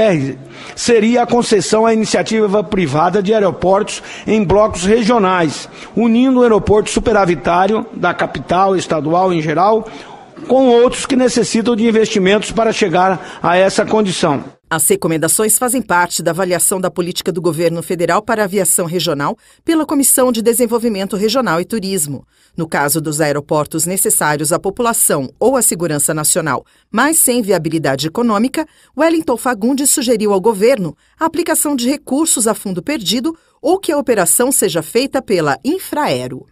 Speaker 13: seria a concessão à iniciativa privada de aeroportos em blocos regionais, unindo o aeroporto superavitário da capital estadual em geral, com outros que necessitam de investimentos para chegar a essa condição.
Speaker 12: As recomendações fazem parte da avaliação da política do governo federal para a aviação regional pela Comissão de Desenvolvimento Regional e Turismo. No caso dos aeroportos necessários à população ou à segurança nacional, mas sem viabilidade econômica, Wellington Fagundes sugeriu ao governo a aplicação de recursos a fundo perdido ou que a operação seja feita pela Infraero.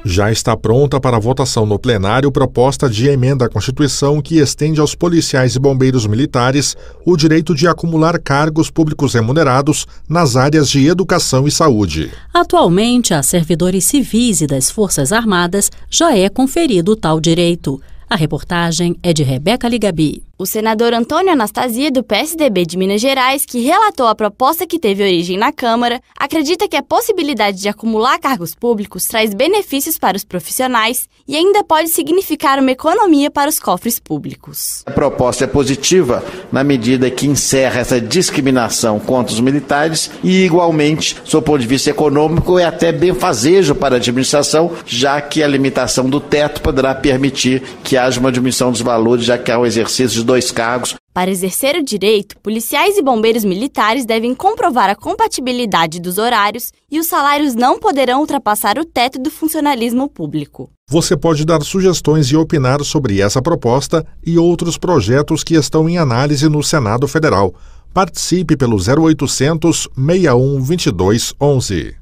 Speaker 10: Já está pronta para votação no plenário proposta de emenda à Constituição que estende aos policiais e bombeiros militares o direito de acumular cargos públicos remunerados nas áreas de educação e saúde.
Speaker 11: Atualmente, a servidores civis e das Forças Armadas já é conferido tal direito. A reportagem é de Rebeca Ligabi.
Speaker 14: O senador Antônio Anastasia, do PSDB de Minas Gerais, que relatou a proposta que teve origem na Câmara, acredita que a possibilidade de acumular cargos públicos traz benefícios para os profissionais e ainda pode significar uma economia para os cofres públicos.
Speaker 15: A proposta é positiva na medida que encerra essa discriminação contra os militares e, igualmente, sob o ponto de vista econômico, é até benfazejo para a administração, já que a limitação do teto poderá permitir que haja uma diminuição dos valores, já que há um exercício de 2 cargos.
Speaker 14: Para exercer o direito, policiais e bombeiros militares devem comprovar a compatibilidade dos horários e os salários não poderão ultrapassar o teto do funcionalismo público.
Speaker 10: Você pode dar sugestões e opinar sobre essa proposta e outros projetos que estão em análise no Senado Federal. Participe pelo 0800 61 22 11.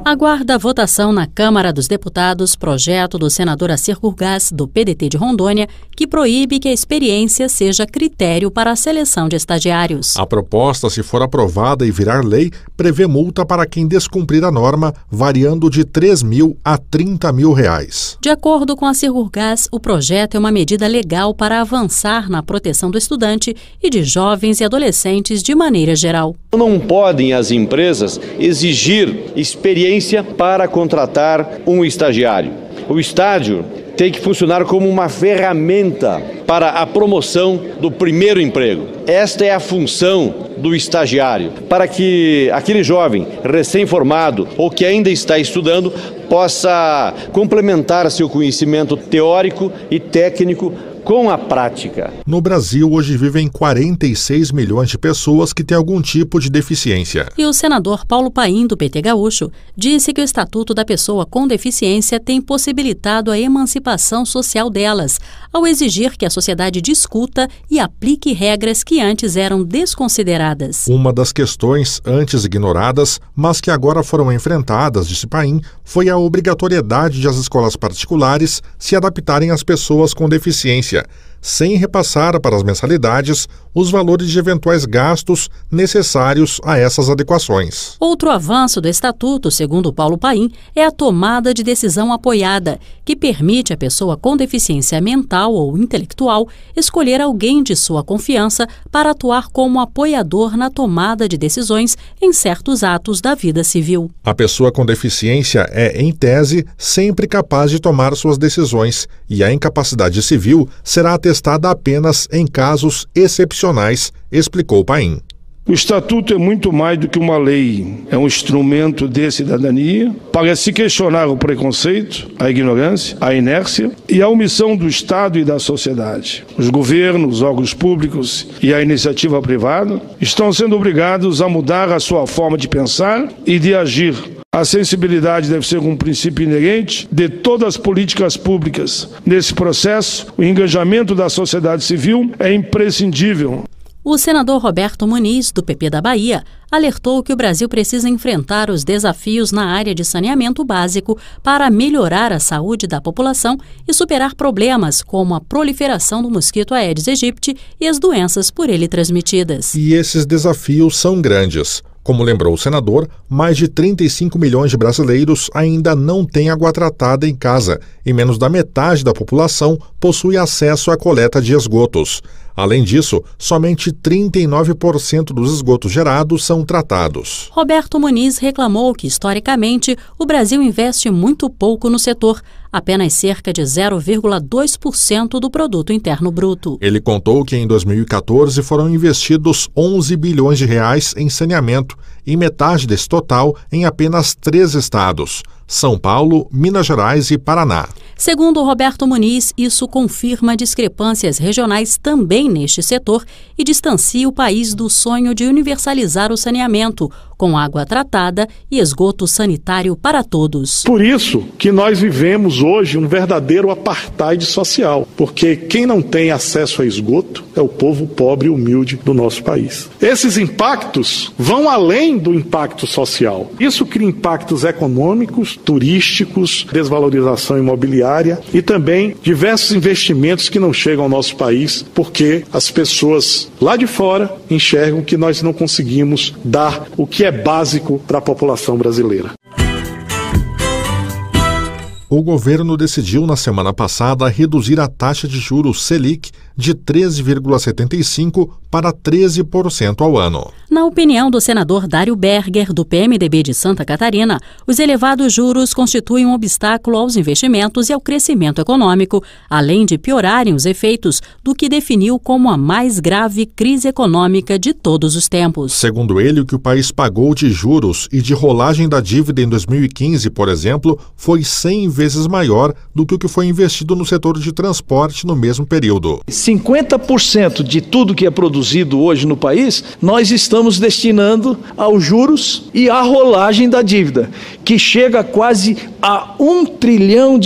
Speaker 11: Aguarda a votação na Câmara dos Deputados projeto do senador Assir Gurgás, do PDT de Rondônia, que proíbe que a experiência seja critério para a seleção de estagiários.
Speaker 10: A proposta, se for aprovada e virar lei, prevê multa para quem descumprir a norma, variando de R$ 3.000 a R$ 30.000.
Speaker 11: De acordo com Assir Gurgás, o projeto é uma medida legal para avançar na proteção do estudante e de jovens e adolescentes de maneira geral.
Speaker 7: Não podem as empresas exigir experiência para contratar um estagiário. O estágio tem que funcionar como uma ferramenta para a promoção do primeiro emprego. Esta é a função do estagiário, para que aquele jovem recém-formado ou que ainda está estudando possa complementar seu conhecimento teórico e técnico com a prática.
Speaker 10: No Brasil, hoje vivem 46 milhões de pessoas que têm algum tipo de deficiência.
Speaker 11: E o senador Paulo Paim, do PT Gaúcho, disse que o Estatuto da Pessoa com Deficiência tem possibilitado a emancipação social delas, ao exigir que a sociedade discuta e aplique regras que antes eram desconsideradas.
Speaker 10: Uma das questões antes ignoradas, mas que agora foram enfrentadas, disse Paim, foi a obrigatoriedade de as escolas particulares se adaptarem às pessoas com deficiência, sem repassar para as mensalidades os valores de eventuais gastos necessários a essas adequações.
Speaker 11: Outro avanço do Estatuto, segundo Paulo Paim, é a tomada de decisão apoiada, que permite à pessoa com deficiência mental ou intelectual escolher alguém de sua confiança para atuar como apoiador na tomada de decisões em certos atos da vida civil.
Speaker 10: A pessoa com deficiência é, em tese, sempre capaz de tomar suas decisões e a incapacidade civil será atestada apenas em casos excepcionais, explicou Paim.
Speaker 13: O Estatuto é muito mais do que uma lei, é um instrumento de cidadania para se questionar o preconceito, a ignorância, a inércia e a omissão do Estado e da sociedade. Os governos, os órgãos públicos e a iniciativa privada estão sendo obrigados a mudar a sua forma de pensar e de agir. A sensibilidade deve ser um princípio inerente de todas as políticas públicas. Nesse processo, o engajamento da sociedade civil é imprescindível.
Speaker 11: O senador Roberto Muniz, do PP da Bahia, alertou que o Brasil precisa enfrentar os desafios na área de saneamento básico para melhorar a saúde da população e superar problemas como a proliferação do mosquito Aedes aegypti e as doenças por ele transmitidas.
Speaker 10: E esses desafios são grandes. Como lembrou o senador, mais de 35 milhões de brasileiros ainda não têm água tratada em casa e menos da metade da população possui acesso à coleta de esgotos. Além disso, somente 39% dos esgotos gerados são tratados.
Speaker 11: Roberto Muniz reclamou que, historicamente, o Brasil investe muito pouco no setor, apenas cerca de 0,2% do produto interno bruto.
Speaker 10: Ele contou que em 2014 foram investidos 11 bilhões de reais em saneamento e metade desse total em apenas 3 estados: São Paulo, Minas Gerais e Paraná.
Speaker 11: Segundo Roberto Muniz, isso confirma discrepâncias regionais também neste setor e distancia o país do sonho de universalizar o saneamento, com água tratada e esgoto sanitário para todos.
Speaker 16: Por isso que nós vivemos hoje um verdadeiro apartheid social, porque quem não tem acesso a esgoto é o povo pobre e humilde do nosso país. Esses impactos vão além do impacto social. Isso cria impactos econômicos, turísticos, desvalorização imobiliária e também diversos investimentos que não chegam ao nosso país porque as pessoas lá de fora enxergam que nós não conseguimos dar o que é básico para a população brasileira.
Speaker 10: O governo decidiu na semana passada reduzir a taxa de juros Selic de 13,75% para 13% ao ano.
Speaker 11: Na opinião do senador Dário Berger, do PMDB de Santa Catarina, os elevados juros constituem um obstáculo aos investimentos e ao crescimento econômico, além de piorarem os efeitos do que definiu como a mais grave crise econômica de todos os tempos.
Speaker 10: Segundo ele, o que o país pagou de juros e de rolagem da dívida em 2015, por exemplo, foi 100 vezes maior do que o que foi investido no setor de transporte no mesmo período.
Speaker 17: 50% de tudo que é produzido hoje no país, nós estamos destinando aos juros e à rolagem da dívida, que chega quase a R$1 trilhão.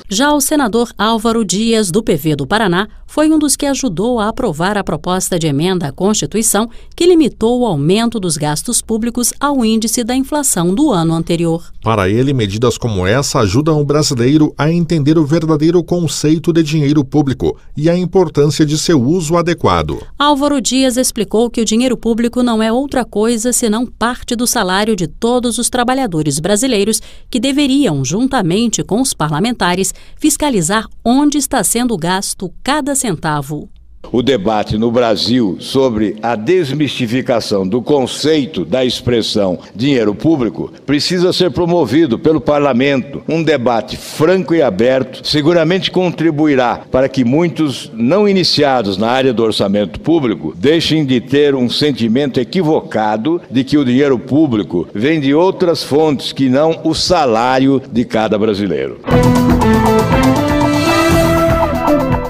Speaker 11: Já o senador Álvaro Dias, do PV do Paraná, foi um dos que ajudou a aprovar a proposta de emenda à Constituição que limitou o aumento dos gastos públicos ao índice da inflação do ano anterior.
Speaker 10: Para ele, medidas como essa ajudam o brasileiro a entender o verdadeiro conceito de dinheiro público e a importância de seu uso adequado.
Speaker 11: Álvaro Dias explicou que o dinheiro público não é outra coisa senão parte do salário de todos os trabalhadores brasileiros que deveriam, juntamente com os parlamentares, fiscalizar onde está sendo gasto cada centavo.
Speaker 2: O debate no Brasil sobre a desmistificação do conceito da expressão dinheiro público precisa ser promovido pelo parlamento. Um debate franco e aberto seguramente contribuirá para que muitos não iniciados na área do orçamento público deixem de ter um sentimento equivocado de que o dinheiro público vem de outras fontes que não o salário de cada brasileiro.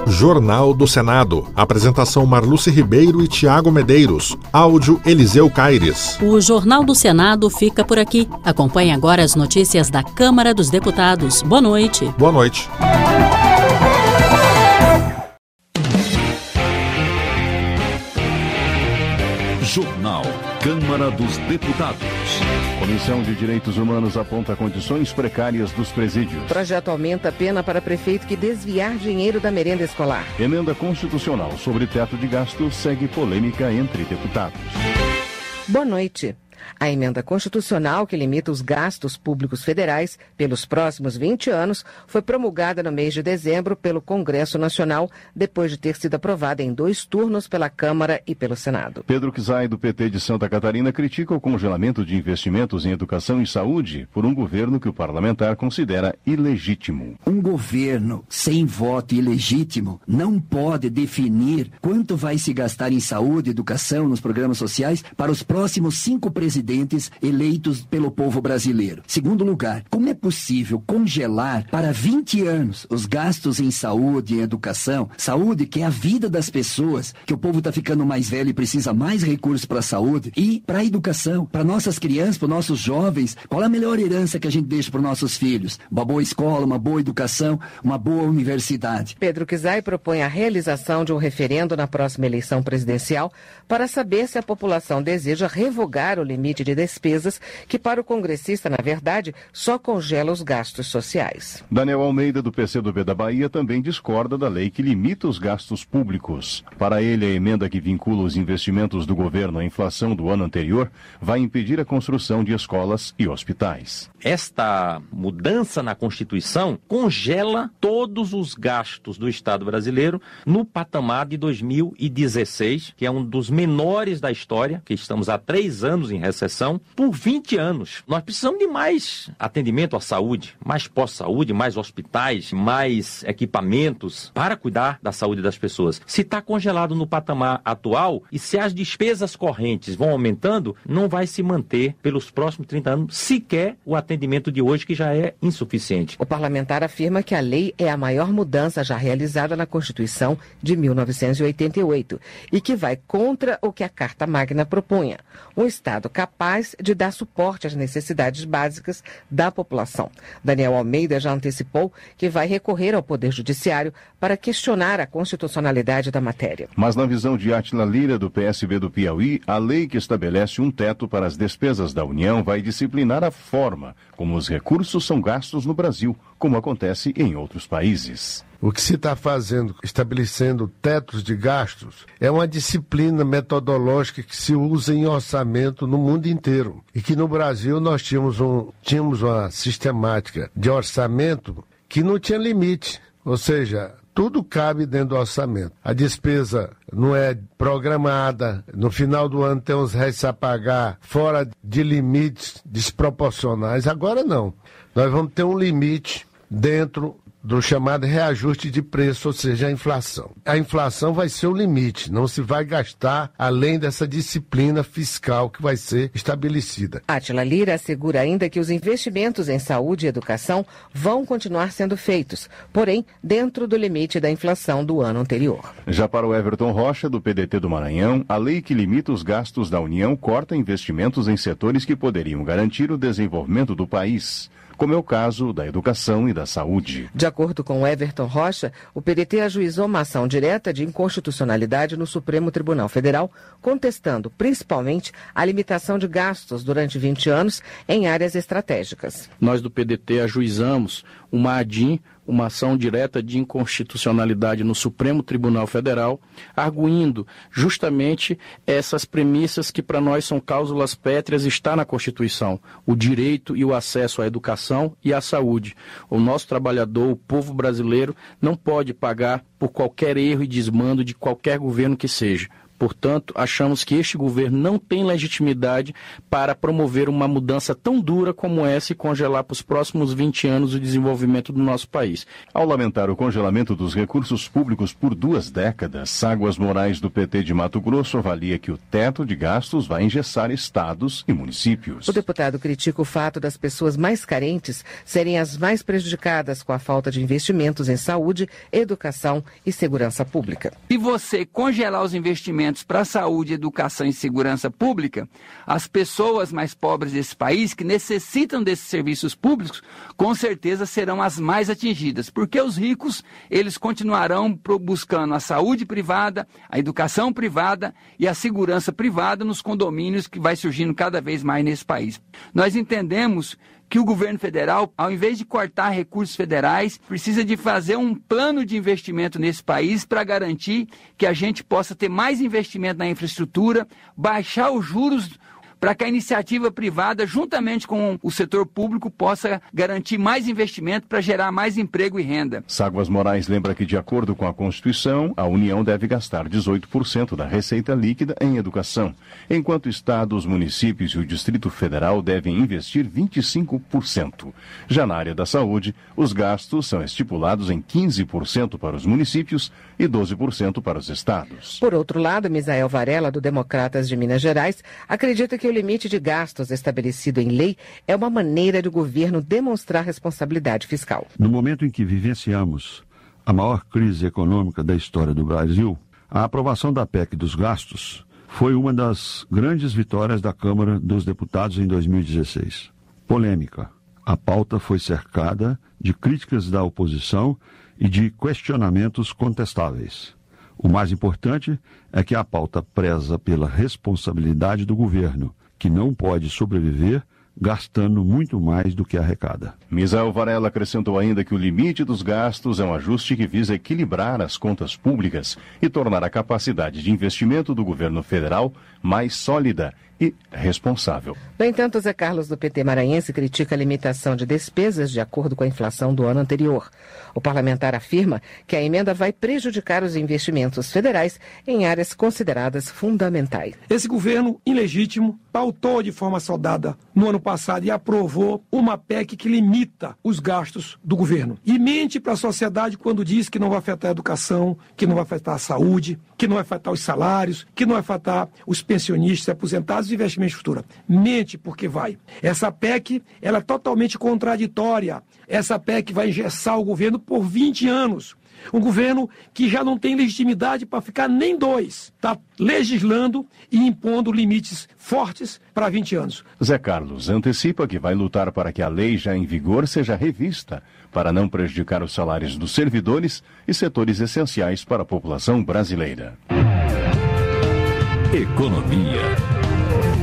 Speaker 10: Jornal do Senado. Apresentação Marluce Ribeiro e Tiago Medeiros. Áudio Eliseu Caires.
Speaker 11: O Jornal do Senado fica por aqui. Acompanhe agora as notícias da Câmara dos Deputados. Boa noite.
Speaker 10: Boa noite.
Speaker 3: Jornal Câmara dos Deputados.
Speaker 18: Comissão de Direitos Humanos aponta condições precárias dos presídios.
Speaker 19: Projeto aumenta a pena para prefeito que desviar dinheiro da merenda escolar.
Speaker 18: Emenda constitucional sobre teto de gastos segue polêmica entre deputados.
Speaker 19: Boa noite. A emenda constitucional que limita os gastos públicos federais pelos próximos 20 anos foi promulgada no mês de dezembro pelo Congresso Nacional, depois de ter sido aprovada em 2 turnos pela Câmara e pelo Senado.
Speaker 18: Pedro Kizai, do PT de Santa Catarina, critica o congelamento de investimentos em educação e saúde por um governo que o parlamentar considera ilegítimo.
Speaker 20: Um governo sem voto ilegítimo não pode definir quanto vai se gastar em saúde, educação, nos programas sociais para os próximos 5 presidentes eleitos pelo povo brasileiro. Segundo lugar, como é possível congelar para 20 anos os gastos em saúde e educação? Saúde, que é a vida das pessoas, que o povo está ficando mais velho e precisa mais recursos para a saúde, e para a educação, para nossas crianças, para nossos jovens. Qual é a melhor herança que a gente deixa para os nossos filhos? Uma boa escola, uma boa educação, uma boa universidade.
Speaker 19: Pedro Kizai propõe a realização de um referendo na próxima eleição presidencial para saber se a população deseja revogar o limite de despesas, que para o congressista, na verdade, só congela os gastos sociais.
Speaker 18: Daniel Almeida, do PCdoB da Bahia, também discorda da lei que limita os gastos públicos. Para ele, a emenda que vincula os investimentos do governo à inflação do ano anterior vai impedir a construção de escolas e hospitais.
Speaker 21: Esta mudança na Constituição congela todos os gastos do Estado brasileiro no patamar de 2016, que é um dos menores da história, que estamos há 3 anos em recessão, por 20 anos. Nós precisamos de mais atendimento à saúde, mais pós-saúde, mais hospitais, mais equipamentos para cuidar da saúde das pessoas. Se está congelado no patamar atual e se as despesas correntes vão aumentando, não vai se manter pelos próximos 30 anos sequer o atendimento de hoje, que já é insuficiente.
Speaker 19: O parlamentar afirma que a lei é a maior mudança já realizada na Constituição de 1988 e que vai contra o que a Carta Magna propunha. Um Estado capaz de dar suporte às necessidades básicas da população. Daniel Almeida já antecipou que vai recorrer ao Poder Judiciário para questionar a constitucionalidade da matéria.
Speaker 18: Mas na visão de Átila Lira, do PSB do Piauí, a lei que estabelece um teto para as despesas da União vai disciplinar a forma como os recursos são gastos no Brasil, como acontece em outros países.
Speaker 22: O que se está fazendo, estabelecendo tetos de gastos, é uma disciplina metodológica que se usa em orçamento no mundo inteiro. E que no Brasil nós tínhamos uma sistemática de orçamento que não tinha limite. Ou seja, tudo cabe dentro do orçamento. A despesa não é programada, no final do ano tem uns réis a pagar fora de limites desproporcionais. Agora não. Nós vamos ter um limite dentro do chamado reajuste de preço, ou seja, a inflação. A inflação vai ser o limite, não se vai gastar além dessa disciplina fiscal que vai ser estabelecida.
Speaker 19: Átila Lira assegura ainda que os investimentos em saúde e educação vão continuar sendo feitos, porém dentro do limite da inflação do ano anterior.
Speaker 18: Já para o Everton Rocha, do PDT do Maranhão, a lei que limita os gastos da União corta investimentos em setores que poderiam garantir o desenvolvimento do país, como é o caso da educação e da saúde.
Speaker 19: De acordo com Everton Rocha, o PDT ajuizou uma ação direta de inconstitucionalidade no Supremo Tribunal Federal, contestando principalmente a limitação de gastos durante 20 anos em áreas estratégicas.
Speaker 17: Nós do PDT ajuizamos uma ADIM, uma ação direta de inconstitucionalidade no Supremo Tribunal Federal, arguindo justamente essas premissas que para nós são cláusulas pétreas, está na Constituição: o direito e o acesso à educação e à saúde. O nosso trabalhador, o povo brasileiro, não pode pagar por qualquer erro e desmando de qualquer governo que seja. Portanto, achamos que este governo não tem legitimidade para promover uma mudança tão dura como essa e congelar para os próximos 20 anos o desenvolvimento do nosso país.
Speaker 18: Ao lamentar o congelamento dos recursos públicos por 2 décadas, Ságuas Moraes, do PT de Mato Grosso, avalia que o teto de gastos vai engessar estados e municípios.
Speaker 19: O deputado critica o fato das pessoas mais carentes serem as mais prejudicadas com a falta de investimentos em saúde, educação e segurança pública.
Speaker 1: E você congelar os investimentos para saúde, educação e segurança pública, as pessoas mais pobres desse país que necessitam desses serviços públicos, com certeza serão as mais atingidas, porque os ricos, eles continuarão buscando a saúde privada, a educação privada e a segurança privada nos condomínios que vai surgindo cada vez mais nesse país. Nós entendemos que o governo federal, ao invés de cortar recursos federais, precisa de fazer um plano de investimento nesse país para garantir que a gente possa ter mais investimento na infraestrutura, baixar os juros para que a iniciativa privada, juntamente com o setor público, possa garantir mais investimento para gerar mais emprego e renda.
Speaker 18: Ságuas Moraes lembra que, de acordo com a Constituição, a União deve gastar 18% da receita líquida em educação, enquanto estados, municípios e o Distrito Federal devem investir 25%. Já na área da saúde, os gastos são estipulados em 15% para os municípios e 12% para os estados.
Speaker 19: Por outro lado, Misael Varela, do Democratas de Minas Gerais, acredita que o limite de gastos estabelecido em lei é uma maneira do governo demonstrar responsabilidade fiscal.
Speaker 6: No momento em que vivenciamos a maior crise econômica da história do Brasil, a aprovação da PEC dos gastos foi uma das grandes vitórias da Câmara dos Deputados em 2016. Polêmica. A pauta foi cercada de críticas da oposição e de questionamentos contestáveis. O mais importante é que a pauta preza pela responsabilidade do governo, que não pode sobreviver gastando muito mais do que arrecada.
Speaker 18: Misael Varela acrescentou ainda que o limite dos gastos é um ajuste que visa equilibrar as contas públicas e tornar a capacidade de investimento do governo federal mais sólida e responsável.
Speaker 19: No entanto, Zé Carlos, do PT maranhense, critica a limitação de despesas de acordo com a inflação do ano anterior. O parlamentar afirma que a emenda vai prejudicar os investimentos federais em áreas consideradas fundamentais.
Speaker 9: Esse governo ilegítimo pautou de forma saudada no ano passado e aprovou uma PEC que limita os gastos do governo. E mente para a sociedade quando diz que não vai afetar a educação, que não vai afetar a saúde, que não vai afetar os salários, que não vai afetar os pensionistas e aposentados e investimento em estrutura. Mente porque vai. Essa PEC, ela é totalmente contraditória. Essa PEC vai engessar o governo por 20 anos. Um governo que já não tem legitimidade para ficar nem 2. Está legislando e impondo limites fortes para 20 anos.
Speaker 18: Zé Carlos antecipa que vai lutar para que a lei já em vigor seja revista, para não prejudicar os salários dos servidores e setores essenciais para a população brasileira.
Speaker 8: Economia.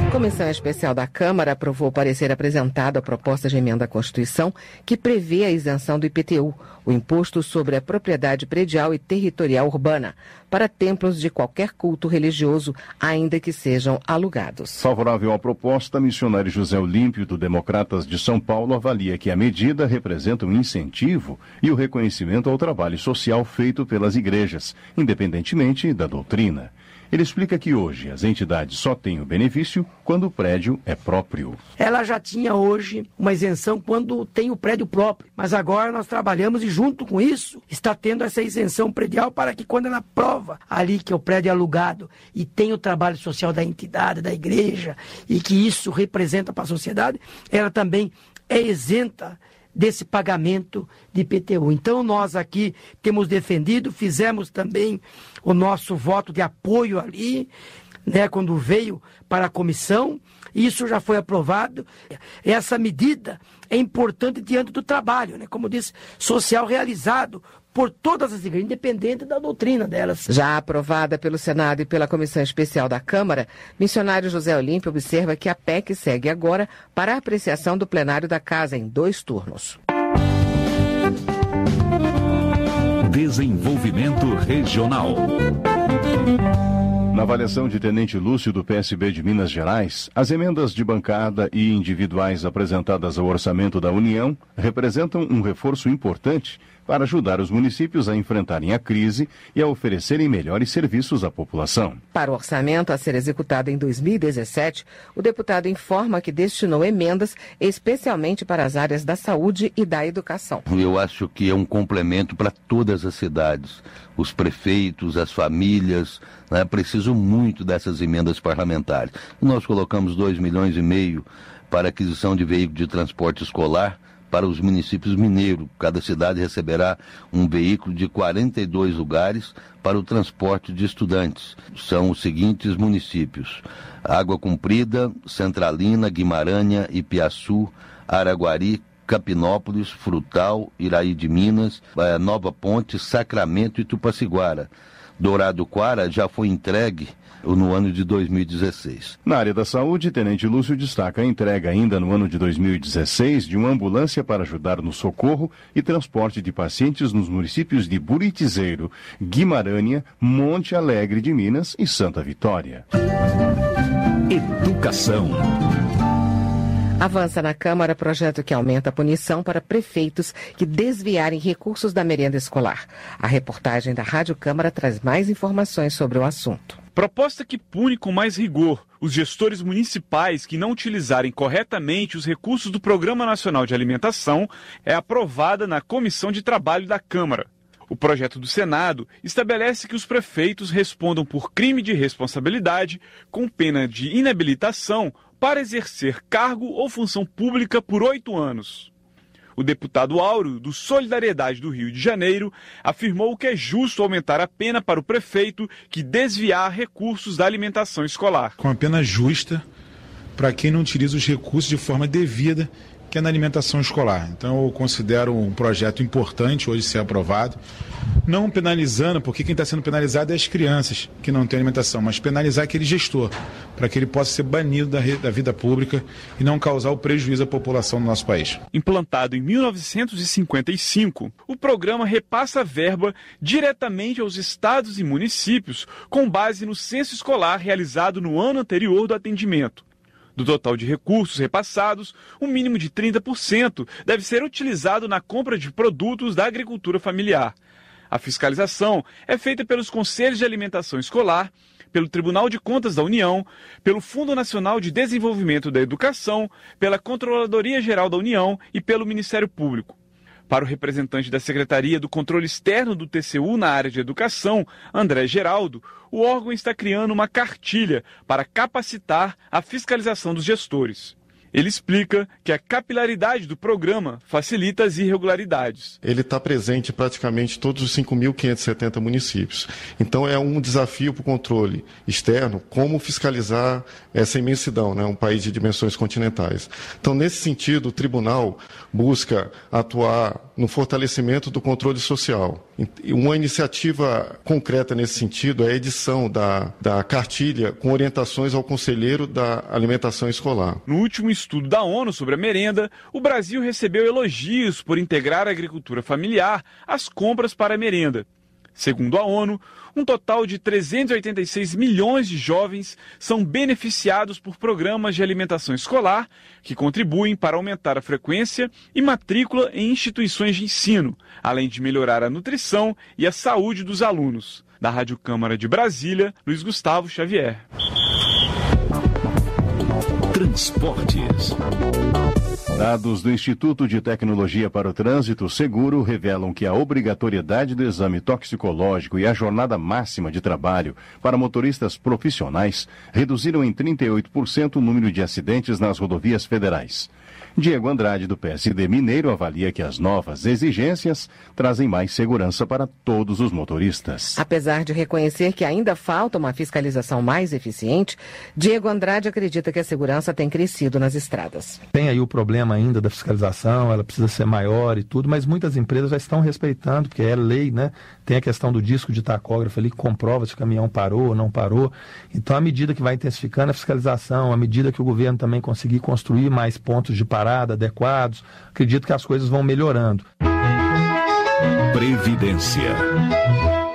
Speaker 19: A Comissão Especial da Câmara aprovou o parecer apresentado à proposta de emenda à Constituição que prevê a isenção do IPTU, o Imposto sobre a Propriedade Predial e Territorial Urbana, para templos de qualquer culto religioso, ainda que sejam alugados.
Speaker 18: Favorável à proposta, missionário José Olímpio, do Democratas de São Paulo, avalia que a medida representa um incentivo e o reconhecimento ao trabalho social feito pelas igrejas, independentemente da doutrina. Ele explica que hoje as entidades só têm o benefício quando o prédio é próprio.
Speaker 23: Ela já tinha hoje uma isenção quando tem o prédio próprio, mas agora nós trabalhamos e junto com isso está tendo essa isenção predial para que quando ela prova ali que o prédio é alugado e tem o trabalho social da entidade, da igreja e que isso representa para a sociedade, ela também é isenta desse pagamento de IPTU. Então nós aqui temos defendido, fizemos também o nosso voto de apoio ali, né, quando veio para a comissão, Isso já foi aprovado. Essa medida é importante diante do trabalho, né? Como disse, social realizado por todas as igrejas, independente da doutrina delas.
Speaker 19: Já aprovada pelo Senado e pela Comissão Especial da Câmara, missionário José Olímpio observa que a PEC segue agora para a apreciação do plenário da Casa em 2 turnos.
Speaker 3: Desenvolvimento Regional. Na avaliação de Tenente Lúcio do PSB de Minas Gerais, as emendas de bancada e individuais apresentadas ao orçamento da União representam um reforço importante para ajudar os municípios a enfrentarem a crise e a oferecerem melhores serviços à população.
Speaker 19: Para o orçamento a ser executado em 2017, o deputado informa que destinou emendas especialmente para as áreas da saúde e da educação.
Speaker 4: Eu acho que é um complemento para todas as cidades, os prefeitos, as famílias, né, precisam muito dessas emendas parlamentares. Nós colocamos 2,5 milhões para aquisição de veículo de transporte escolar para os municípios mineiros. Cada cidade receberá um veículo de 42 lugares para o transporte de estudantes. São os seguintes municípios: Água Comprida, Centralina, Guimarães, Ipiaçu, Araguari, Capinópolis, Frutal, Iraí de Minas, Nova Ponte, Sacramento e Tupaciguara. Douradoquara já foi entregue no ano de 2016.
Speaker 18: Na área da saúde, Tenente Lúcio destaca a entrega ainda no ano de 2016 de uma ambulância para ajudar no socorro e transporte de pacientes nos municípios de Buritizeiro, Guimarães, Monte Alegre de Minas e Santa Vitória.
Speaker 3: Educação.
Speaker 19: Avança na Câmara projeto que aumenta a punição para prefeitos que desviarem recursos da merenda escolar. A reportagem da Rádio Câmara traz mais informações sobre o assunto.
Speaker 5: Proposta que pune com mais rigor os gestores municipais que não utilizarem corretamente os recursos do Programa Nacional de Alimentação é aprovada na Comissão de Trabalho da Câmara. O projeto do Senado estabelece que os prefeitos respondam por crime de responsabilidade com pena de inabilitação para exercer cargo ou função pública por 8 anos. O deputado Áureo, do Solidariedade do Rio de Janeiro, afirmou que é justo aumentar a pena para o prefeito que desviar recursos da alimentação escolar.
Speaker 12: Com a pena justa para quem não utiliza os recursos de forma devida, que é na alimentação escolar. Então eu considero um projeto importante hoje ser aprovado, não penalizando, porque quem está sendo penalizado é as crianças que não têm alimentação, mas penalizar aquele gestor, para que ele possa ser banido da vida pública e não causar o prejuízo à população do nosso país.
Speaker 5: Implantado em 1955, o programa repassa a verba diretamente aos estados e municípios com base no censo escolar realizado no ano anterior do atendimento. Do total de recursos repassados, um mínimo de 30% deve ser utilizado na compra de produtos da agricultura familiar. A fiscalização é feita pelos Conselhos de Alimentação Escolar, pelo Tribunal de Contas da União, pelo Fundo Nacional de Desenvolvimento da Educação, pela Controladoria Geral da União e pelo Ministério Público. Para o representante da Secretaria do Controle Externo do TCU na área de educação, André Geraldo, o órgão está criando uma cartilha para capacitar a fiscalização dos gestores. Ele explica que a capilaridade do programa facilita as irregularidades.
Speaker 24: Ele está presente em praticamente todos os 5.570 municípios. Então é um desafio para o controle externo, como fiscalizar essa imensidão, né? Um país de dimensões continentais. Então, nesse sentido, o tribunal busca atuar no fortalecimento do controle social. Uma iniciativa concreta nesse sentido é a edição da cartilha com orientações ao conselheiro da alimentação escolar.
Speaker 5: No último estudo da ONU sobre a merenda, o Brasil recebeu elogios por integrar a agricultura familiar às compras para a merenda. Segundo a ONU, um total de 386 milhões de jovens são beneficiados por programas de alimentação escolar que contribuem para aumentar a frequência e matrícula em instituições de ensino, além de melhorar a nutrição e a saúde dos alunos. Da Rádio Câmara de Brasília, Luiz Gustavo Xavier.
Speaker 3: Transportes.
Speaker 18: Dados do Instituto de Tecnologia para o Trânsito Seguro revelam que a obrigatoriedade do exame toxicológico e a jornada máxima de trabalho para motoristas profissionais reduziram em 38% o número de acidentes nas rodovias federais.
Speaker 3: Diego Andrade, do PSD Mineiro, avalia que as novas exigências trazem mais segurança para todos os motoristas.
Speaker 19: Apesar de reconhecer que ainda falta uma fiscalização mais eficiente, Diego Andrade acredita que a segurança tem crescido nas estradas.
Speaker 7: Tem aí o problema ainda da fiscalização, ela precisa ser maior e tudo, mas muitas empresas já estão respeitando, porque é lei, né? Tem a questão do disco de tacógrafo ali que comprova se o caminhão parou ou não parou. Então, à medida que vai intensificando a fiscalização, à medida que o governo também conseguir construir mais pontos de parada adequados, acredito que as coisas vão melhorando.
Speaker 8: Previdência.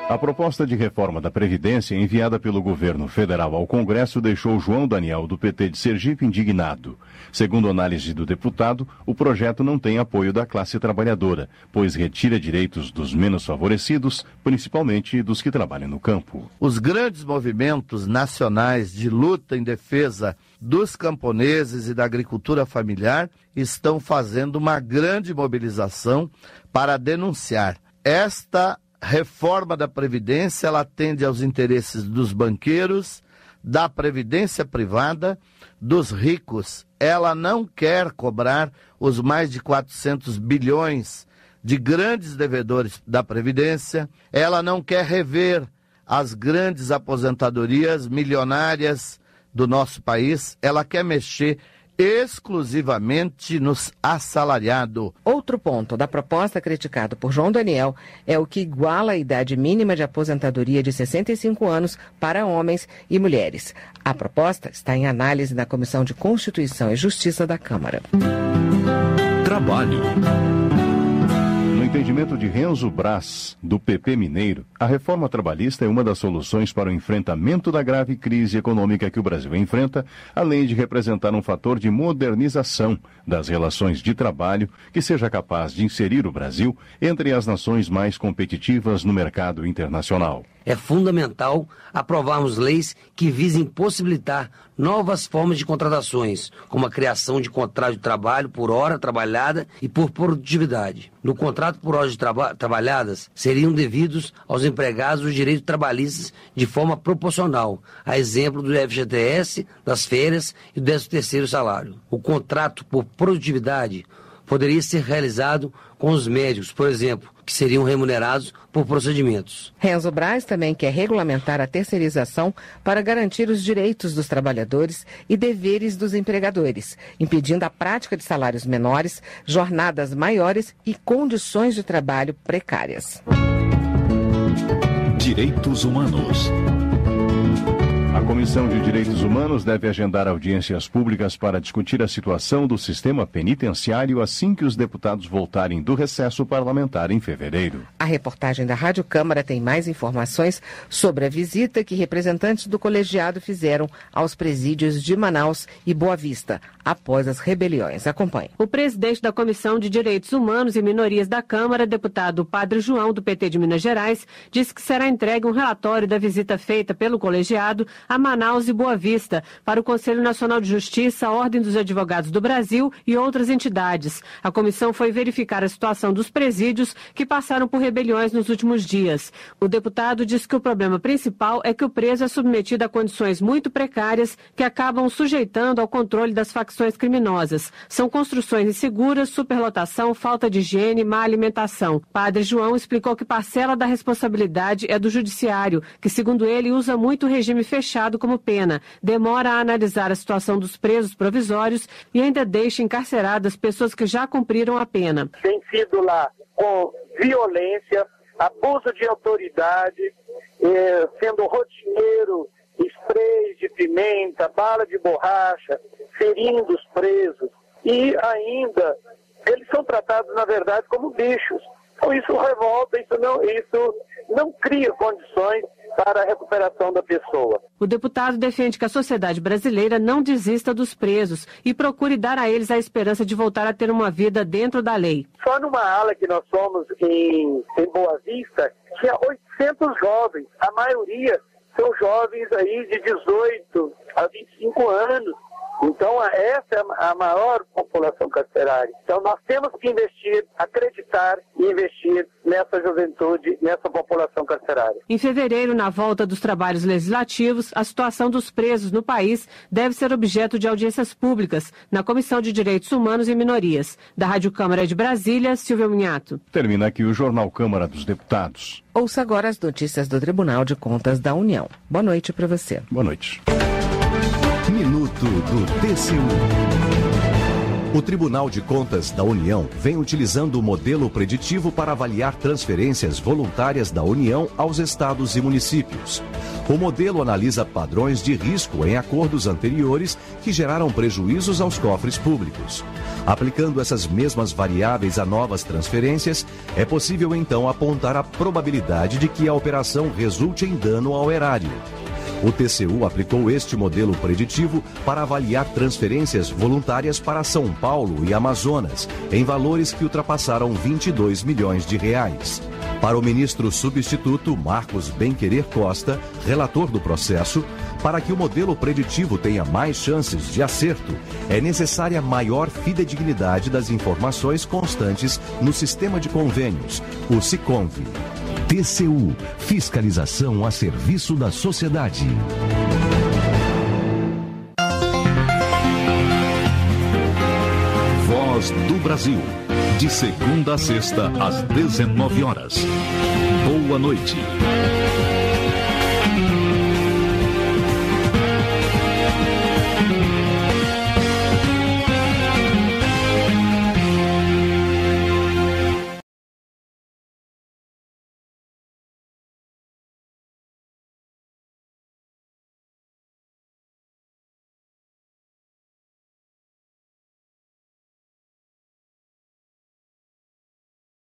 Speaker 3: A proposta de reforma da Previdência enviada pelo governo federal ao Congresso deixou João Daniel, do PT de Sergipe, indignado. Segundo análise do deputado, o projeto não tem apoio da classe trabalhadora, pois retira direitos dos menos favorecidos, principalmente dos que trabalham no campo.
Speaker 13: Os grandes movimentos nacionais de luta em defesa dos camponeses e da agricultura familiar estão fazendo uma grande mobilização para denunciar esta reforma da Previdência. Ela atende aos interesses dos banqueiros, da previdência privada, dos ricos. Ela não quer cobrar os mais de 400 bilhões de grandes devedores da Previdência. Ela não quer rever as grandes aposentadorias milionárias do nosso país. Ela quer mexer exclusivamente nos assalariados.
Speaker 19: Outro ponto da proposta criticado por João Daniel é o que iguala a idade mínima de aposentadoria de 65 anos para homens e mulheres. A proposta está em análise na Comissão de Constituição e Justiça da Câmara.
Speaker 8: Trabalho.
Speaker 3: No entendimento de Renzo Braz, do PP Mineiro, a reforma trabalhista é uma das soluções para o enfrentamento da grave crise econômica que o Brasil enfrenta, além de representar um fator de modernização das relações de trabalho que seja capaz de inserir o Brasil entre as nações mais competitivas no mercado internacional.
Speaker 14: É fundamental aprovarmos leis que visem possibilitar novas formas de contratações, como a criação de contrato de trabalho por hora trabalhada e por produtividade. No contrato por horas trabalhadas, seriam devidos aos empregados os direitos trabalhistas de forma proporcional, a exemplo do FGTS, das férias e do 13º salário. O contrato por produtividade poderia ser realizado com os médicos, por exemplo, que seriam remunerados por procedimentos.
Speaker 19: Renzo Braz também quer regulamentar a terceirização para garantir os direitos dos trabalhadores e deveres dos empregadores, impedindo a prática de salários menores, jornadas maiores e condições de trabalho precárias.
Speaker 8: Direitos Humanos.
Speaker 3: A Comissão de Direitos Humanos deve agendar audiências públicas para discutir a situação do sistema penitenciário assim que os deputados voltarem do recesso parlamentar em fevereiro.
Speaker 19: A reportagem da Rádio Câmara tem mais informações sobre a visita que representantes do colegiado fizeram aos presídios de Manaus e Boa Vista, após as rebeliões. Acompanhe.
Speaker 15: O presidente da Comissão de Direitos Humanos e Minorias da Câmara, deputado Padre João, do PT de Minas Gerais, disse que será entregue um relatório da visita feita pelo colegiado a Manaus e Boa Vista para o Conselho Nacional de Justiça, a Ordem dos Advogados do Brasil e outras entidades. A comissão foi verificar a situação dos presídios que passaram por rebeliões nos últimos dias. O deputado disse que o problema principal é que o preso é submetido a condições muito precárias que acabam sujeitando ao controle das facções criminosas. São construções inseguras, superlotação, falta de higiene, má alimentação. Padre João explicou que parcela da responsabilidade é do judiciário, que, segundo ele, usa muito o regime fechado como pena, demora a analisar a situação dos presos provisórios e ainda deixa encarceradas pessoas que já cumpriram a pena.
Speaker 25: Tem sido lá com violência, abuso de autoridade, sendo rotineiro, spray de pimenta, bala de borracha, ferindo os presos. E ainda, eles são tratados, na verdade, como bichos. Então isso revolta, isso não cria condições para a recuperação da pessoa.
Speaker 15: O deputado defende que a sociedade brasileira não desista dos presos e procure dar a eles a esperança de voltar a ter uma vida dentro da lei.
Speaker 25: Só numa ala que nós somos em Boa Vista, tinha 800 jovens, a maioria são jovens aí de 18 a 25 anos, Então, essa é a maior população carcerária. Então, nós temos que investir, acreditar e investir nessa juventude, nessa população carcerária.
Speaker 15: Em fevereiro, na volta dos trabalhos legislativos, a situação dos presos no país deve ser objeto de audiências públicas na Comissão de Direitos Humanos e Minorias. Da Rádio Câmara de Brasília, Silvia Minhato.
Speaker 3: Termina aqui o Jornal Câmara dos Deputados.
Speaker 19: Ouça agora as notícias do Tribunal de Contas da União. Boa noite para você.
Speaker 3: Boa noite.
Speaker 2: Minuto do TCU. O Tribunal de Contas da União vem utilizando o modelo preditivo para avaliar transferências voluntárias da União aos estados e municípios. O modelo analisa padrões de risco em acordos anteriores que geraram prejuízos aos cofres públicos. Aplicando essas mesmas variáveis a novas transferências, é possível então apontar a probabilidade de que a operação resulte em dano ao erário. O TCU aplicou este modelo preditivo para avaliar transferências voluntárias para São Paulo e Amazonas, em valores que ultrapassaram 22 milhões de reais. Para o ministro substituto Marcos Benquerer Costa, relator do processo, para que o modelo preditivo tenha mais chances de acerto, é necessária maior fidedignidade das informações constantes no sistema de convênios, o SICONV. TCU, fiscalização a serviço da sociedade.
Speaker 10: Voz do Brasil, de segunda a sexta, às 19 horas. Boa noite.